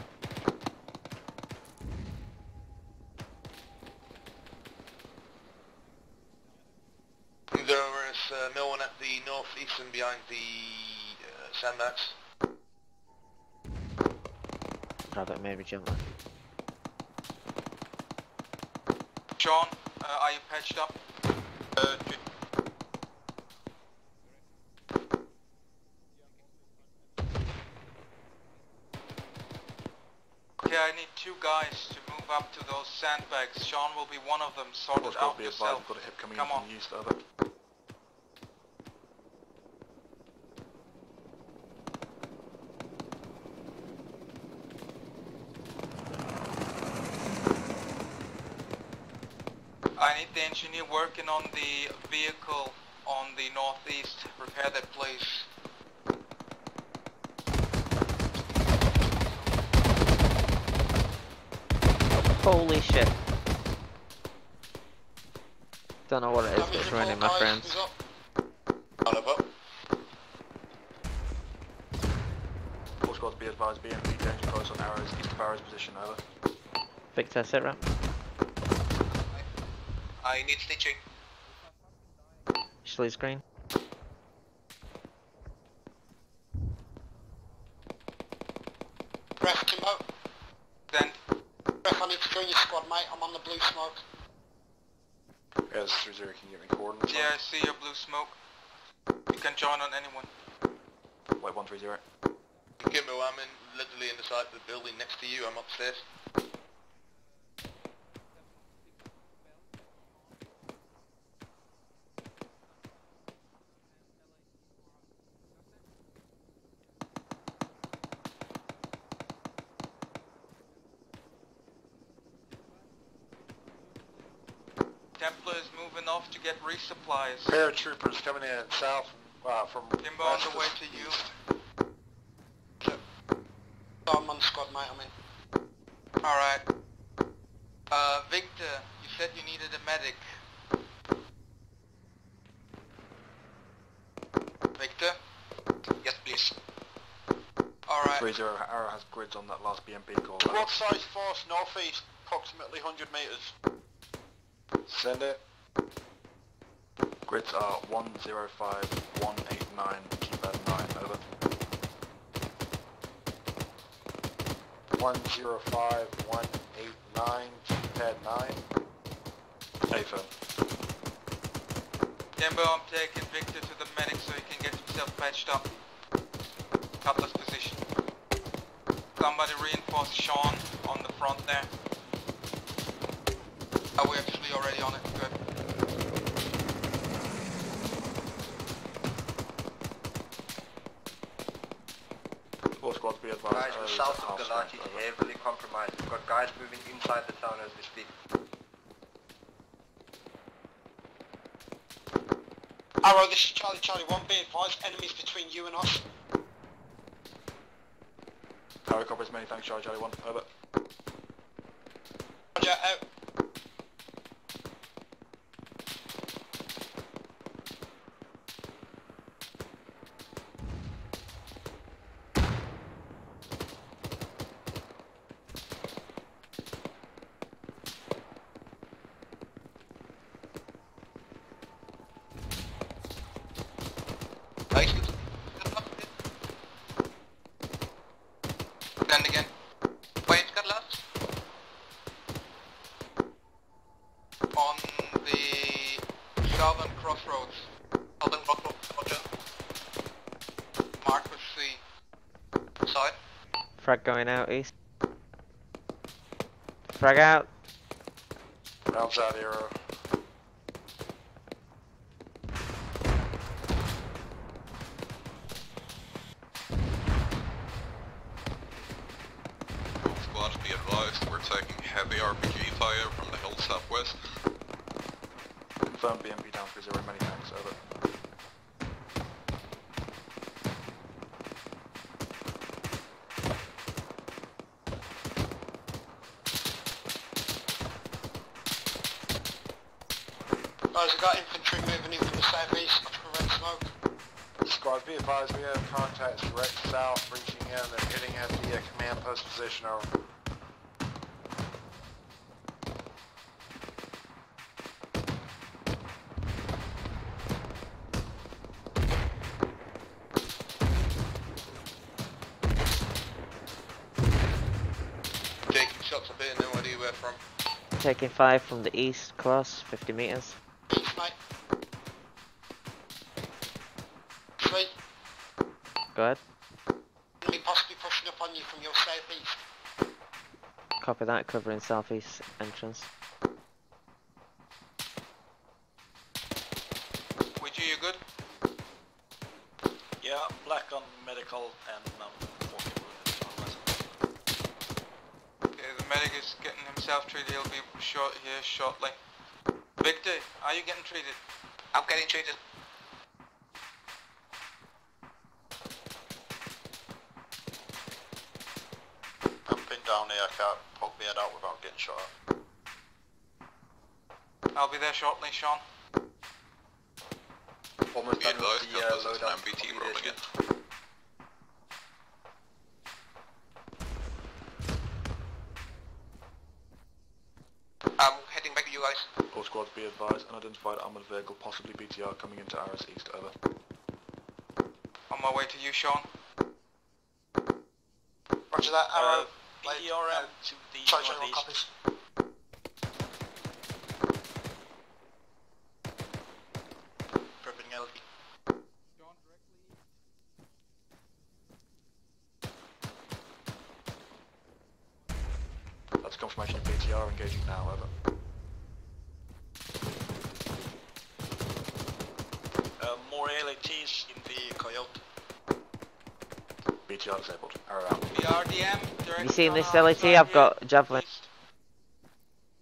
There is no one at the northeast and behind the sandbags. Grab it, maybe jump there. Sean, are you patched up? Okay, I need 2 guys to move up to those sandbags. Sean will be one of them. Sort it out yourself. Got a hip coming Come in on. from the east, over. I need the engineer working on the vehicle on the northeast. Repair that place. Holy shit. Don't know what it is, but it's raining, my friends. Over. All squads be advised, BMP danger close on arrows, east of arrows position, over. Victor, sit rep. I need stitching. Schley's green. Ref, Timbo. Then. Ref, I need to join your squad, mate. I'm on the blue smoke. Yeah, this is 3-0, can you get me coordinates? Yeah, I see your blue smoke. You can join on anyone. Wait, 130. Kimbo, I'm in literally in the side of the building next to you. I'm upstairs. Templar is moving off to get resupplies. Paratroopers coming in south from Kimbo on the way to you. I'm on the squad, mate. I'm in. Alright. Victor, you said you needed a medic. Victor? Yes, please. Alright. 3-0, Arrow has grids on that last BMP call. Squad size force northeast, approximately 100 metres. Send it. Grids are 105, 189, keypad 9, over. 105, 189, keypad 9. AFO. Dembo, I'm taking Victor to the medic so he can get himself patched up. Cutlass position. Somebody reinforce Sean on the front there. Are we actually already on it? Good. All squads be advised. Guys, the south of Galati is heavily compromised. We've got guys moving inside the town as we speak. Arrow, this is Charlie 1. Be advised, enemies between you and us. Arrow copies, many thanks, Charlie 1, over. Roger, out. Stand again. Wait, Cutlass. On the southern crossroads. Southern crossroads, roger. Mark with C. Side. Frag going out east. Frag out. Rounds out, Arrow. Squad, be advised, we're taking heavy RPG fire from the hill southwest. Confirm BMP down 3-0, many thanks, over. Guys, I've got infantry moving in from the southeast to prevent smoke. Squad, be advised, we have contacts direct south, reaching in and hitting at the command post position, over. Taking shots up here, no idea where from. Taking 5 from the east, close, 50 meters. East, mate. 3. Go ahead. Enemy possibly pushing up on you from your southeast. Copy that, covering southeast entrance. Would you good? Yeah, black on medical and walking with Okay, the medic is getting himself treated. He'll be shot here shortly. Victor, are you getting treated? I'm getting treated. I'm pinned down here, I can't poke my head out without getting shot at. I'll be there shortly, Sean. Almost Be done advised, with the Cutlass is an loadout. MBT rolling in. I'm heading back to you guys. All squads be advised, unidentified armored vehicle, possibly BTR, coming into Aris East, over. On my way to you, Sean. Roger that, Arrow. BTR to the Sorry, General, northeast. copies. Prepping LB. That's confirmation of BTR engaging now, over. More LATs in the Coyote. BTR disabled. Arrow out. The RDM. You seen this LAT? I've got javelin.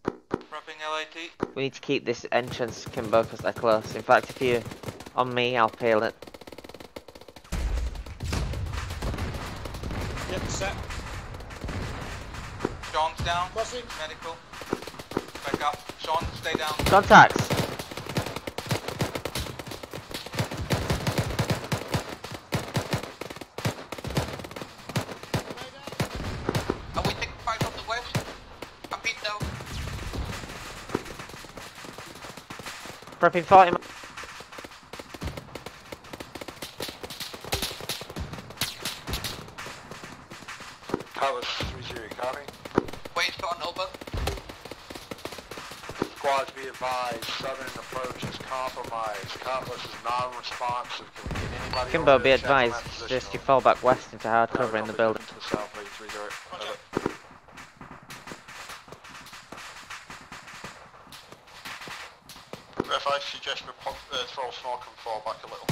Prepping LAT. We need to keep this entrance Kimbo because they're close. In fact, if you're on me, I'll peel it. Yep, set. Sean's down. Crossing. Medical. Back up. Sean, stay down. Contacts! Are we taking 5 from the west? I'm beat down. Prepping 40. Cutlass 3-0, copy. Wait for an over. Squads be advised, southern approach is compromised. Cutlass is non-responsive. Can we get anybody Kimbo, over be to check on advised, that position? just you fall back west into hard cover in the building. To the south, 3-0. Over. Ref, I suggest we throw smoke and fall back a little.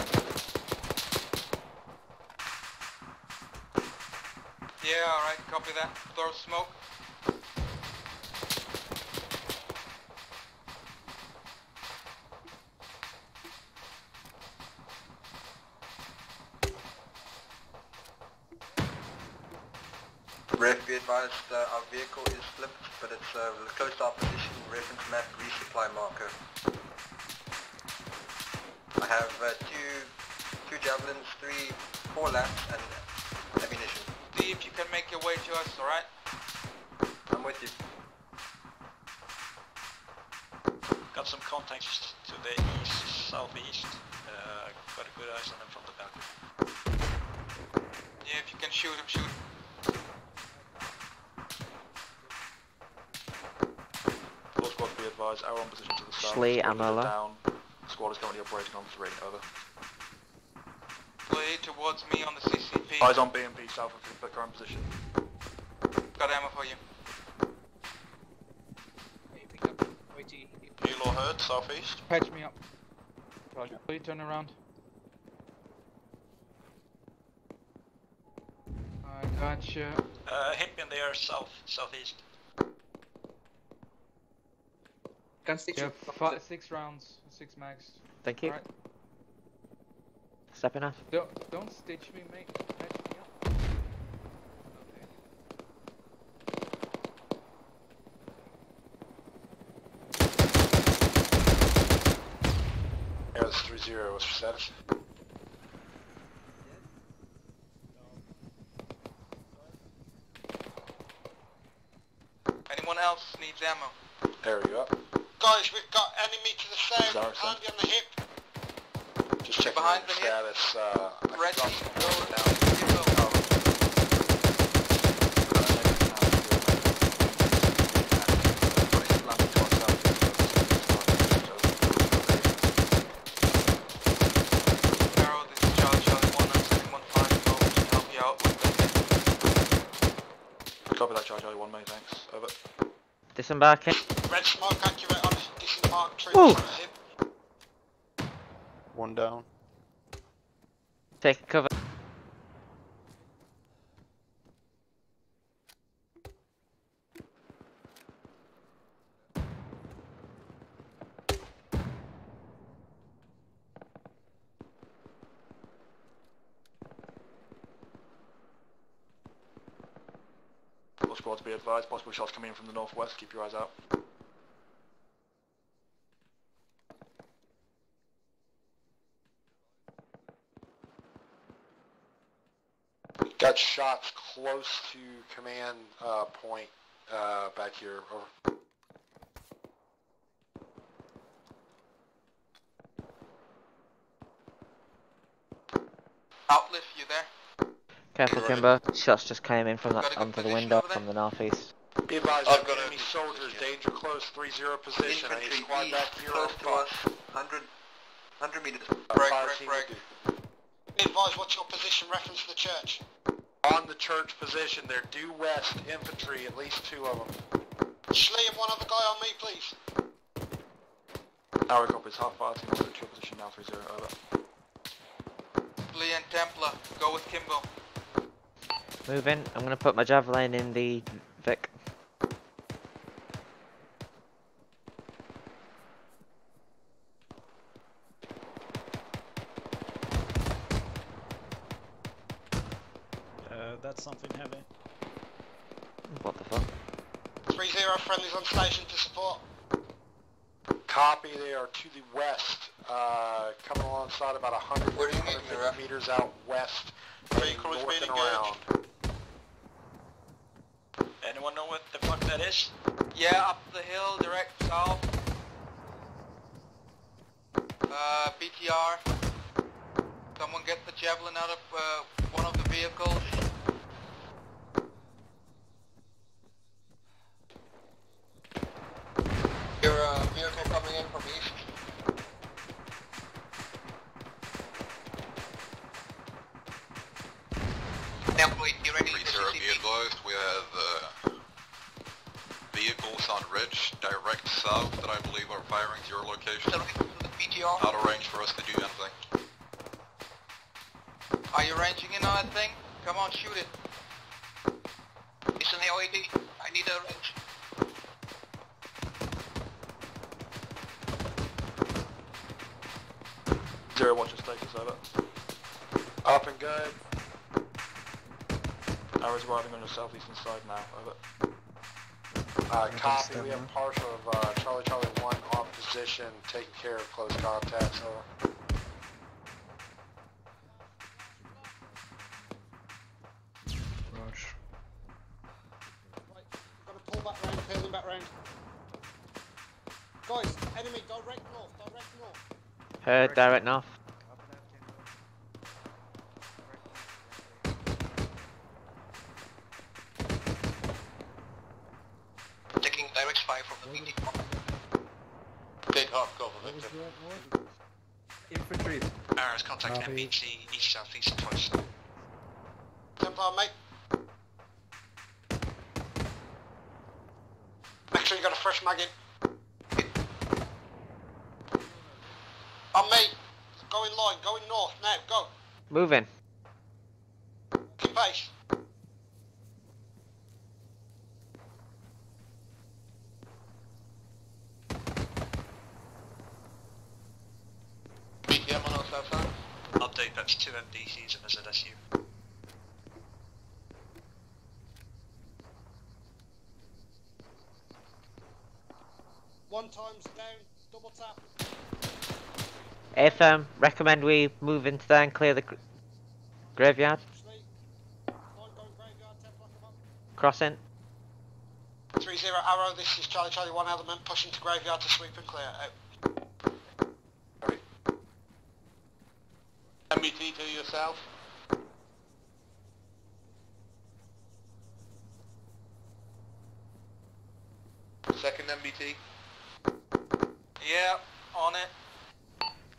Yeah, alright, copy that. Throw smoke. Ref, be advised, our vehicle is flipped, but it's close to our position, reference map, resupply marker. I have two javelins, 4 laps, and ammunition. See if you can make your way to us, alright? I'm with you. Got some contacts to the east, southeast. Got a good eyes on them from the back. Yeah, if you can shoot him, shoot him. All squads be advised, arrow on position to the south. Schley, Squad Amola. down. Squad is currently operating on 3, over. Play towards me on the CCP. Eyes on BMP south of the current position. Got ammo for you. ahead, southeast. Patch me up. Roger. Please turn around. I gotcha. Hit me in the air, southeast. You have 6 rounds, 6 mags. Thank you. Alright. Stepping off. Don't stitch me, mate. Patch me up. Yeah, it's 3-0. What's your status? Anyone else needs ammo? There you up. Guys, we've got enemy to the south, handy on the hip. Just checking Behind on the your hip. status. Red I team, can go drop down. Arrow, this is Charlie 1, I'm sending 1-5 over to help you out with the Copy that, Charlie 1, mate, thanks. Over. Disembarking. Red smoke accurate on disembark troops Woo. on the hip. One down. Take cover. All squads be advised, possible shots coming in from the northwest, keep your eyes out. Got shots close to command point back here, over. Outlift, you there? Careful, Kimbo. Shots just came in from that onto the window from the northeast. Be advised, I've got enemy soldiers, danger close, 3-0 position. I need Infantry squad east, back here. close to us, 100 meters. Break. Be advised, what's your position reference to the church? On the church position, they're due west infantry, at least 2 of them. Schlee and one other guy on me, please. Our copy is half party, to your position now, 3-0, over. Lee and Templar, go with Kimbo. Move in. I'm gonna put my javelin in the Vic. That's something heavy. What the fuck? 3-0 friendlies on station to support. Copy, they are to the west, coming alongside about 100 meters out west, Vehicle is north being and around. Anyone know what the fuck that is? Yeah, up the hill, direct south. BTR. Someone get the javelin out of one of the vehicles. Your vehicle coming in from east. You ready? 3-0, be advised, we have vehicles on ridge direct south that I believe are firing to your location. Out of range for us to do anything. Are you ranging in on that thing? Come on, shoot it. It's an AOAD. I need a range. Zero, watch your status, over. Up and good. Arrows arriving on the southeastern side now, over. Copy, we have partial of Charlie 1 on position, taking care of close contacts, over. Right, gotta pull back round, peel them back round. Guys, enemy direct north. Heard, direct north. Taking direct fire from the BT. Take half cover, Victor. Infantry. Arrows contacting MBT east southeast twice. Templar, mate. Make sure you got a fresh mag in. On me. Go in line, going north, now, go. Moving. Keep pace. BTM on our south side. Update, that's 2 MDCs and a ZSU. One time's down, double tap. If recommend we move into there and clear the graveyard. Crossing. 3-0 Arrow, this is Charlie Charlie 1 element, pushing to graveyard to sweep and clear. Out. MBT to yourself. Second MBT. Yeah, on it.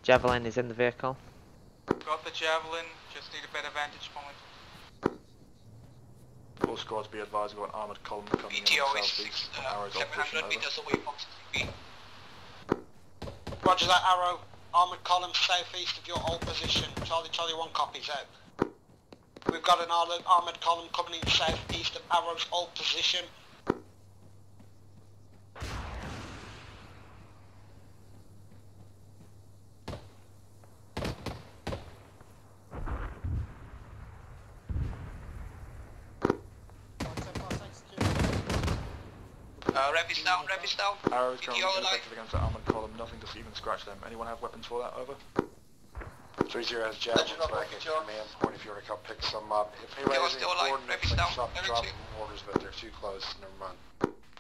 Javelin is in the vehicle. Got the javelin, just need a better vantage point. All squads be advised, we've got an armoured column coming in southeast. Arrow's all pushing 700 over. meters away from CB. Roger that Arrow, armoured column southeast of your old position. Charlie Charlie 1 copies out. We've got an armoured column coming in southeast of Arrow's old position. Revy's down, Revy's down. Arrow's currently effective against the armoured column, nothing to even scratch them. Anyone have weapons for that? Over. 3-0 has javelins back at command point if you want to come pick some up. If anybody has any coordinates, like drop them orders, but they're too close, never mind.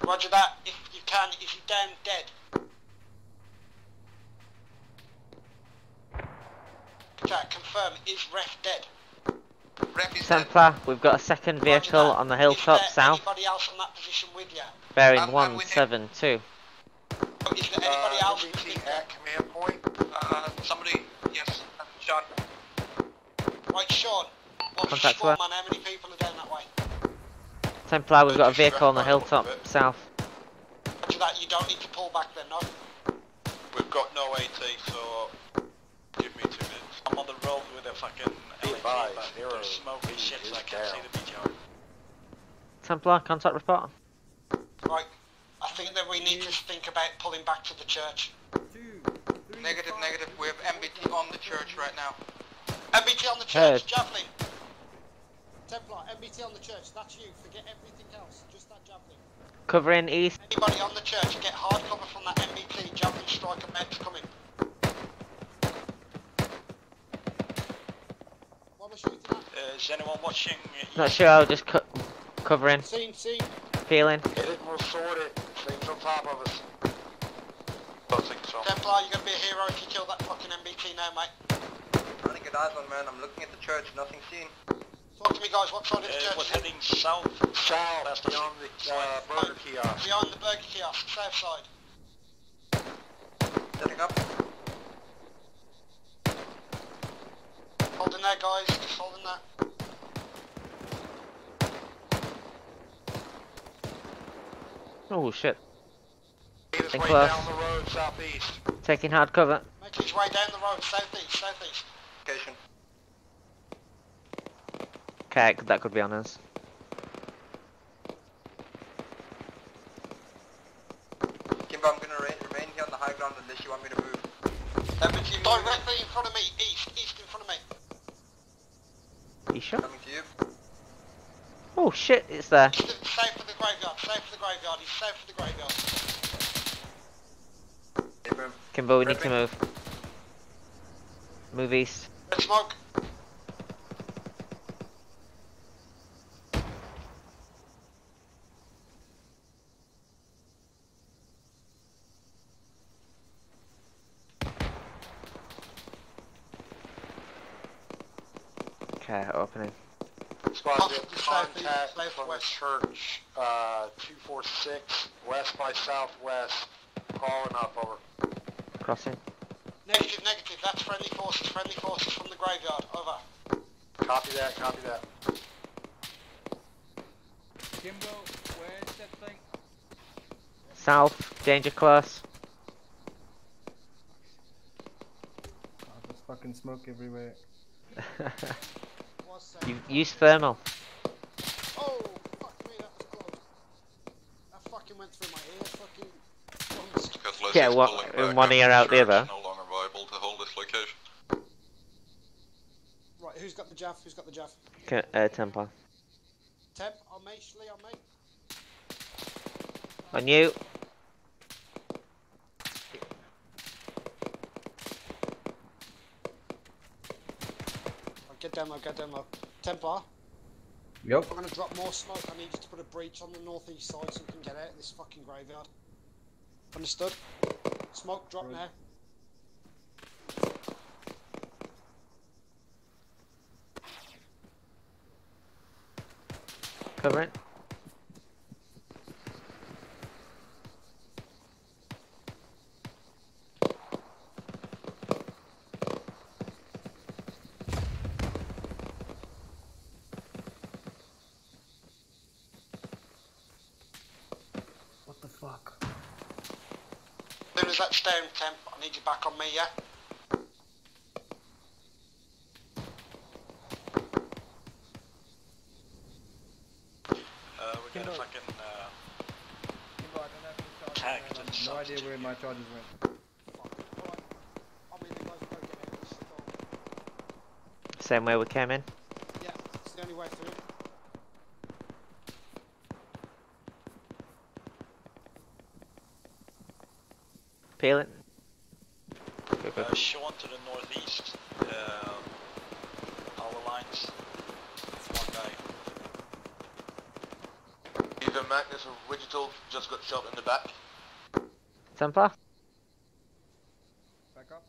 Roger that, if you can, is he down dead? Jack, confirm, is Ref dead? Templar, we've got a second vehicle on the hilltop south. Anybody else on that position with you? Bearing 172. Is there anybody else MBT at command point? Somebody, yes, Sean. Right, Sean. What's Contact your her. man? How many people are down that way? Templar, we've got a vehicle on the hilltop south. Roger that, you don't need to pull back then, no? We've got no AT, so give me 2 minutes. I'm on the road with a fucking LAT, but there's smoke and shit, so I can't see the BTR. Templar, contact report. Right, I think that we need to think about pulling back to the church. Negative, negative. We have MBT on the church right now. MBT on the church, Javelin. Templar, MBT on the church, that's you. Forget everything else, just that Javelin. Covering east. Anybody on the church, get hard cover from that MBT. Javelin strike and med's coming. What am I shooting at? Is anyone watching? Not sure, I'll just covering. Scene. Feeling. Hit it and we'll sort it. Things on top of us. Don't think so. Templar, you're gonna be a hero if you kill that fucking MBT now, mate. Trying to get eyes on, man. I'm looking at the church, nothing seen. Talk to me, guys. What side of the church? We're heading south. South, beyond the burger kiosk. Behind the burger kiosk, south side. Setting up. Holding there, guys. Just holding there. Oh shit. Made his Stay way close. down the road southeast. Taking hard cover. Making his way down the road, southeast. Location. Okay, that could be on us. Kimbo, I'm gonna remain here on the high ground unless you want me to move. MBT directly in front of me, east in front of me. You sure? Coming to you. Oh shit, it's there. Safe for the graveyard, he's safe for the graveyard. Kimbo, we need to move. Move east. Red smoke. Okay, opening. Squad, get contact from the church, 246, west by southwest, crawling up, over. Crossing. Negative, that's friendly forces from the graveyard, over. Copy that. Kimbo, where's that thing? South, danger close. fucking smoke everywhere. Use thermal. Oh, fuck me, that was close. That fucking went through my ear, fucking... Yeah, what? In one ear out the other. No longer viable to hold this location. Right, who's got the Jav? Who's got the Jav? Templar. Temp, on me, Lee, on me. On you. Get demo, get demo. Templar. Yep. I'm gonna drop more smoke. I need you to put a breach on the northeast side so we can get out of this fucking graveyard. Understood? Smoke, drop now. Cover it. What the fuck? As soon as that's down, Temp, I need you back on me, yeah? We got a fucking tag to the No idea substitute. where my charges went. Same way we came in. Yeah, it's the only way through. Peel it. Sean to the northeast. Power lines. One guy. Either Magnus or Wigital just got shot in the back. Templar. Back up.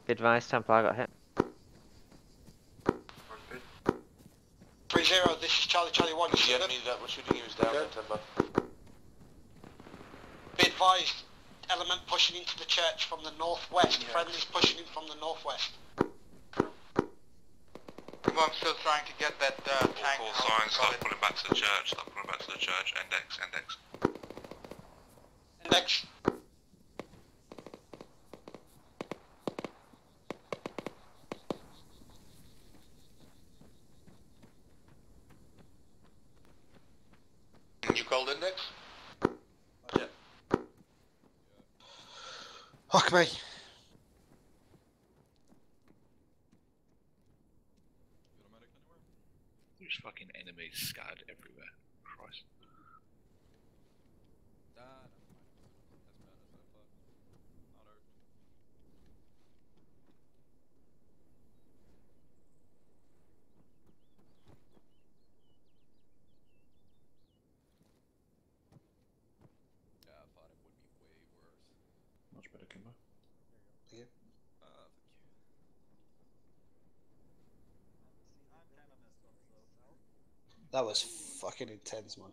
Be advised, Templar got hit. 3-0, this is Charlie 1. The enemy that was shooting you is down there, Temper. Be advised, element pushing into the church from the northwest. Friendly's pushing in from the northwest. I'm still trying to get that tank. All signs, start pulling back to the church, start pulling back to the church, index. Index. You called index? Yeah. Fuck me. There's fucking enemies scattered everywhere. Christ. Much better, Kimbo. Yeah. That was fucking intense, man.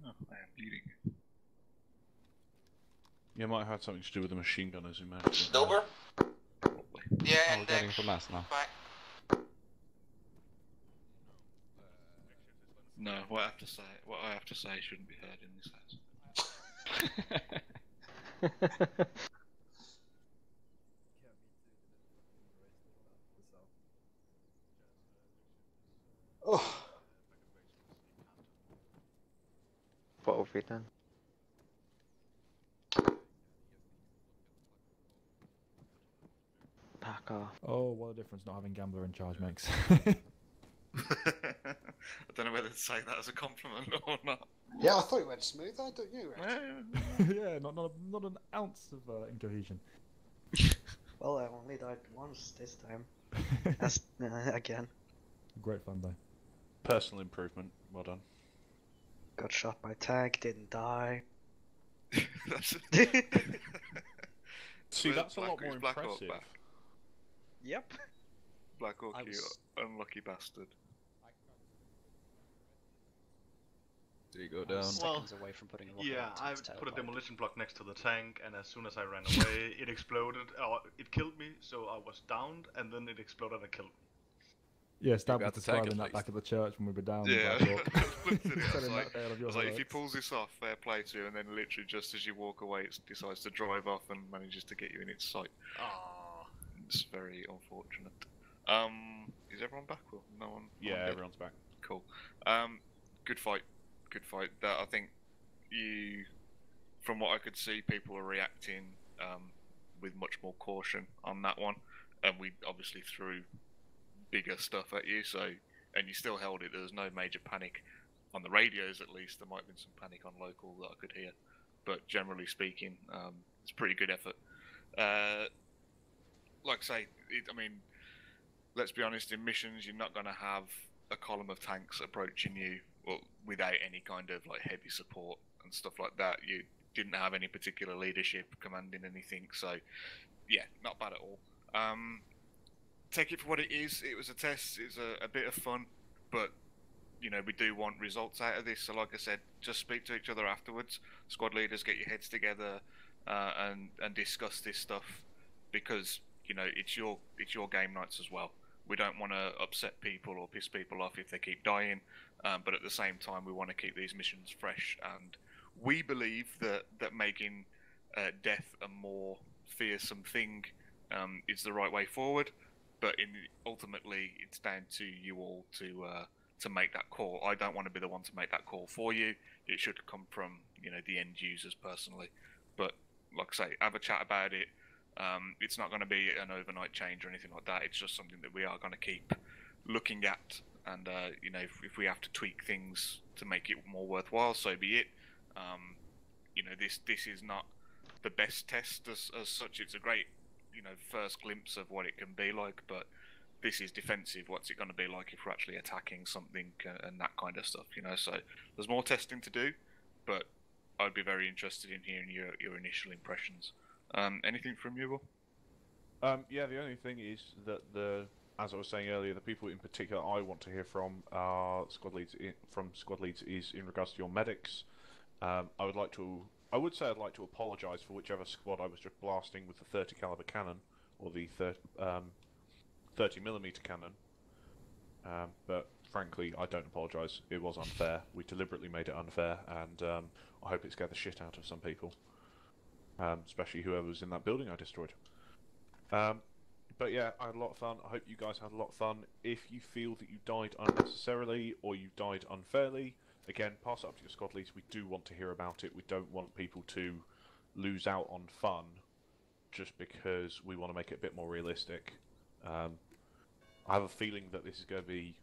Oh, I am bleeding. Yeah, it might have had something to do with the machine gunners who managed it. Silver? Yeah, we're getting from us now. Back. No, what I have to say shouldn't be heard in this house. Oh. What have we done? Back off. Oh, what a difference not having Gambler in charge makes. I don't know whether to say that as a compliment or not. Yeah, I thought it went smooth, don't you, Rex? Yeah, not an ounce of incohesion. Well, I only died once this time. As, again. Great fun though. Personal improvement, well done. Got shot by tank, didn't die. See, that's a lot more Black impressive. Hawk back. Yep. Black Hawk, you unlucky bastard. Did he go down? Well, Away from putting a yeah, I put a demolition block next to the tank, and as soon as I ran away, it exploded. It killed me, so I was downed, and then it exploded and killed me. Yeah, Stab was got the tank describing at that least. back at the church when we were down. Yeah. in Black Hawk. Looked at it, I Telling was that tale of I your was like, if he heroics. pulls this off, fair play to you, and then literally just as you walk away, it decides to drive off and manages to get you in its sight. It's very unfortunate. Is everyone back? Well, no one. Yeah, everyone's back. Cool. Good fight. Good fight. That I think you, from what I could see, people are reacting with much more caution on that one, and we obviously threw bigger stuff at you. So, and you still held it. There was no major panic on the radios, at least. There might have been some panic on local that I could hear, but generally speaking, it's a pretty good effort. Like I say, I mean, let's be honest, in missions, you're not going to have a column of tanks approaching you without any kind of like heavy support and stuff like that. You didn't have any particular leadership commanding anything, so yeah, not bad at all. Take it for what it is. It was a test. It was a bit of fun, but you know, we do want results out of this. So like I said, just speak to each other afterwards. Squad leaders, get your heads together and discuss this stuff, because you know, it's your game nights as well. We don't want to upset people or piss people off if they keep dying, but at the same time, we want to keep these missions fresh. And we believe that making death a more fearsome thing is the right way forward. But ultimately, it's down to you all to make that call. I don't want to be the one to make that call for you. It should come from, you know, the end users personally. But like I say, have a chat about it. It's not going to be an overnight change or anything like that. It's just something that we are going to keep looking at, and you know, if we have to tweak things to make it more worthwhile, so be it. You know, this is not the best test as such. It's a great, you know, first glimpse of what it can be like, but this is defensive. What's it going to be like if we're actually attacking something and that kind of stuff, you know? So there's more testing to do, but I'd be very interested in hearing your initial impressions. Anything from you, Will? Yeah, the only thing is that as I was saying earlier, the people in particular I want to hear from are squad leads. Squad leads is in regards to your medics. I would say I'd like to apologise for whichever squad I was just blasting with the 30 caliber cannon or the 30mm cannon. But frankly, I don't apologise. It was unfair. We deliberately made it unfair, and I hope it scared the shit out of some people. Especially whoever was in that building I destroyed. But yeah, I had a lot of fun. I hope you guys had a lot of fun. If you feel that you died unnecessarily or you died unfairly, again, pass it up to your squad leads. We do want to hear about it. We don't want people to lose out on fun just because we want to make it a bit more realistic. I have a feeling that this is going to be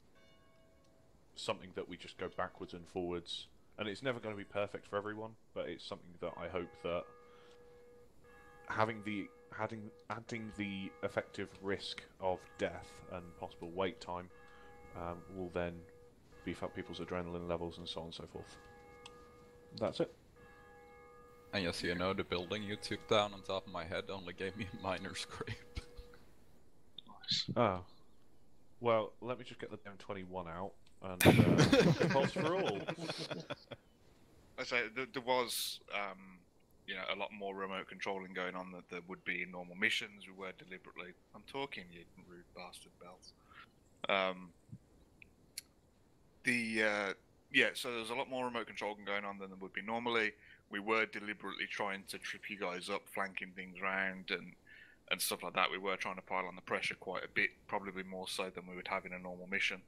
something that we just go backwards and forwards, and it's never going to be perfect for everyone, but it's something that I hope that adding the effective risk of death and possible wait time will then beef up people's adrenaline levels and so on and so forth. That's it. And yes, you know, the building you took down on top of my head only gave me a minor scrape. Nice. Oh. Well, let me just get the damn 21 out and pulse for all. I say there was you know, a lot more remote controlling going on than there would be in normal missions. We were deliberately... I'm talking, you rude bastard, Bells. Yeah, so there's a lot more remote controlling going on than there would be normally. We were deliberately trying to trip you guys up, flanking things around and stuff like that. We were trying to pile on the pressure quite a bit, probably more so than we would have in a normal mission.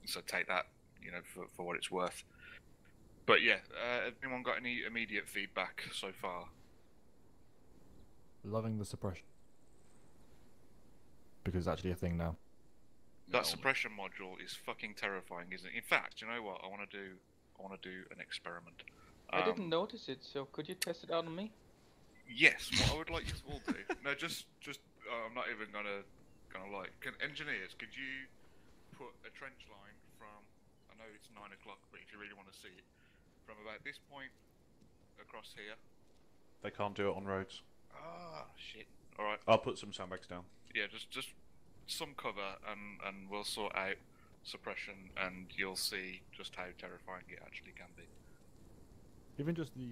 So take that, you know, for what it's worth. But yeah, has anyone got any immediate feedback so far? Loving the suppression. Because it's actually a thing now. That suppression module is fucking terrifying, isn't it? In fact, you know what? I want to do an experiment. I didn't notice it, so could you test it out on me? Yes, what I would like you to all do. No, just I'm not even gonna lie. Engineers, could you put a trench line from? I know it's 9 o'clock, but if you really want to see it, from about this point across here. They can't do it on roads. Ah, shit. All right. I'll put some sandbags down. Yeah, just some cover, and we'll sort out suppression, and you'll see just how terrifying it actually can be. Even just the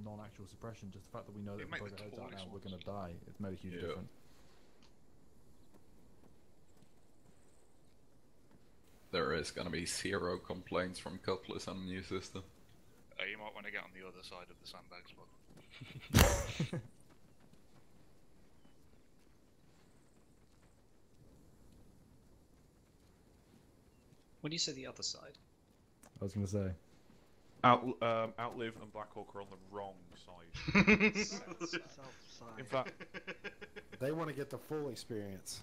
non-actual suppression, just the fact that we know that if we poke our heads out now, we're going to die, it's made a huge difference. is gonna be 0 complaints from Cutlass on the new system. You might want to get on the other side of the sandbag spot. When you say the other side? I was gonna say. Outlive and Blackhawk are on the wrong side. In fact, they want to get the full experience.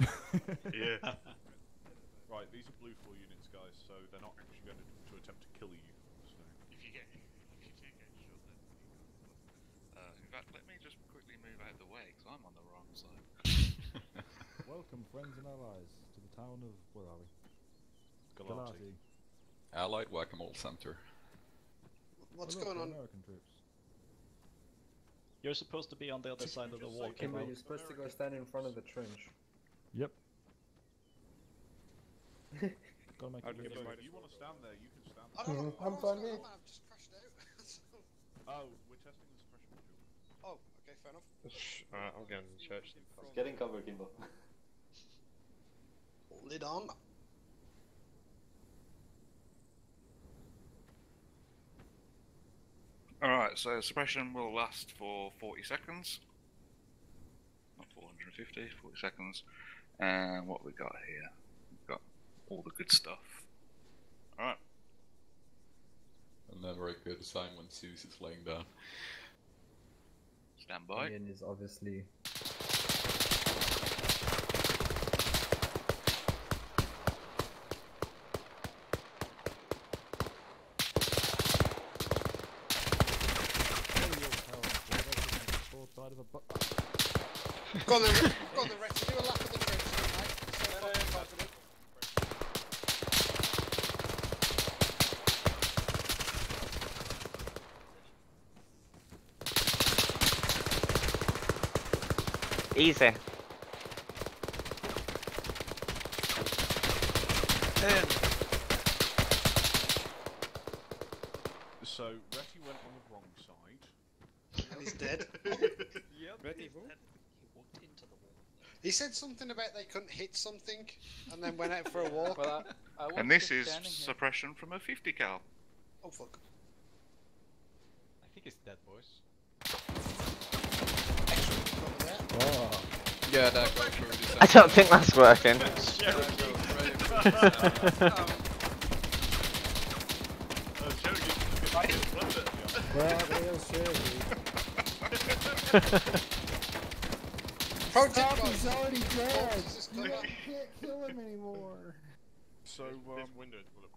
Yeah. Right, these are Blue 4 units, guys, so they're not actually going to attempt to kill you. So. If you do get shot, then in fact, let me just quickly move out of the way, because I'm on the wrong side. Welcome, friends and allies, to the town of, where are we? Galati. Allied Whack-A-Mole Center. What's going on? American troops. You're supposed to be on the other side of the wall, Kimber, Kimbo. you're supposed to go stand in front of the trench. Yep. Gotta make it If you want to stand there, you can stand I there. don't know. I'm fine here. I've just crashed out. Oh, we're testing the suppression module. Oh, okay, fair enough. Alright, I'm going to church. Get in cover, Kimbo. Lid on. Alright, so suppression will last for 40 seconds. Not 450, 40 seconds. And what we got here? We've got all the good stuff. Alright. Never a good sign when Zeus is laying down. Stand by. Ian is obviously... Go on then, Rex, do a lap of the trench, mate. So fucking confident. Easy. So, Retty went on the wrong side. And he's dead. Yep. Ready, He walked into the wall. He said something about they couldn't hit something, and then went out for a walk. Well, I was And this just is standing here. suppression from a 50 cal. Oh fuck. I think it's dead, boys. Oh. Yeah, that goes through this. I don't think that's working. Well, they'll Cherokee. Protect already dead. Jesus, You come on. can't kill him anymore. So, Windows will look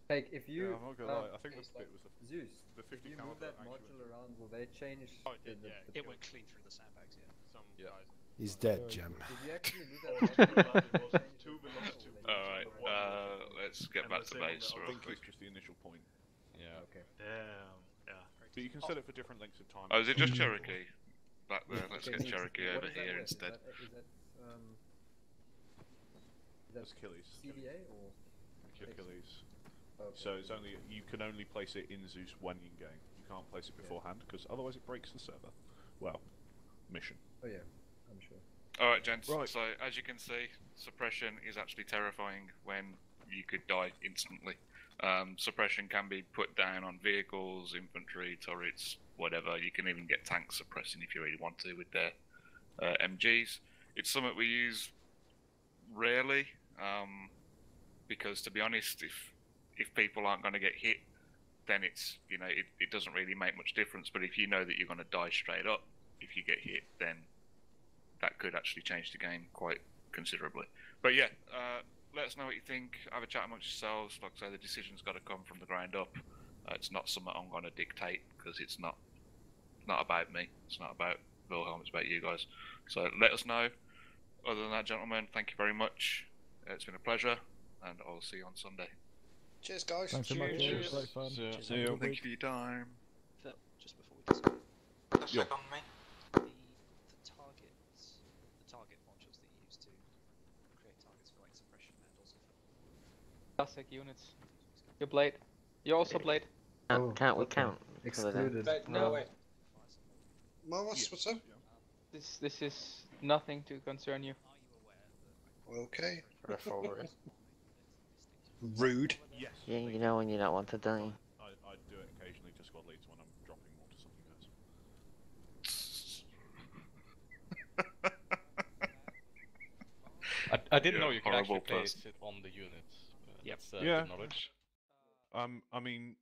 Like, if you... yeah, I'm not gonna lie, I think this bit was Zeus, the 50 if you caliber move that actually module went around, will they change the It went clean through the sandbags, yeah. Some guys. He's dead, Jim. If you actually move that module around, will they change the module? Alright, let's get back to base I real think quick. it's just the initial point. Yeah. Okay. Damn. Yeah. But you can set it for different lengths of time. Oh, is it just Cherokee? Back there, let's Okay, get Zeus, Cherokee what over is that here with? instead. Is that That's Achilles. CDA or... Achilles. Okay. So it's only you can only place it in Zeus when in game. You can't place it beforehand because otherwise it breaks the server. Well, mission. Oh yeah, I'm sure. Alright, gents, Right. so as you can see, suppression is actually terrifying when you could die instantly. Suppression can be put down on vehicles, infantry, turrets, whatever. You can even get tanks suppressing if you really want to with their MGs. It's something we use rarely, because to be honest, if people aren't going to get hit, then it's, you know, it doesn't really make much difference. But if you know that you're going to die straight up if you get hit, then that could actually change the game quite considerably. But yeah, let us know what you think. Have a chat amongst yourselves. Like I say, the decision's got to come from the ground up. It's not something I'm going to dictate because it's not about me. It's not about Wilhelm. It's about you guys. So let us know. Other than that, gentlemen, thank you very much. It's been a pleasure, and I'll see you on Sunday. Cheers, guys. Thanks so much. It was great fun. See you. Thank you for your time. Phil, just before we discuss. Just check on me. The target modules that you use to create targets for like suppression and also for Classic units. Your blade. You're also blade. Can't we count? Excluded. No way. what's up? This is nothing to concern you. Okay. Rude. Yes. Yeah, you know when you don't want to, don't you? I do it occasionally to squad leads when I'm dropping more to something else. I didn't know you could horrible actually place person. it on the units. Yep. That's Yeah. good knowledge. I mean,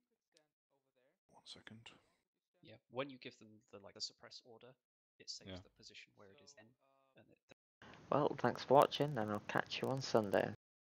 1 second. Yeah, when you give them the suppress order, it saves Yeah. the position where it is then. And it Well, thanks for watching, and I'll catch you on Sunday.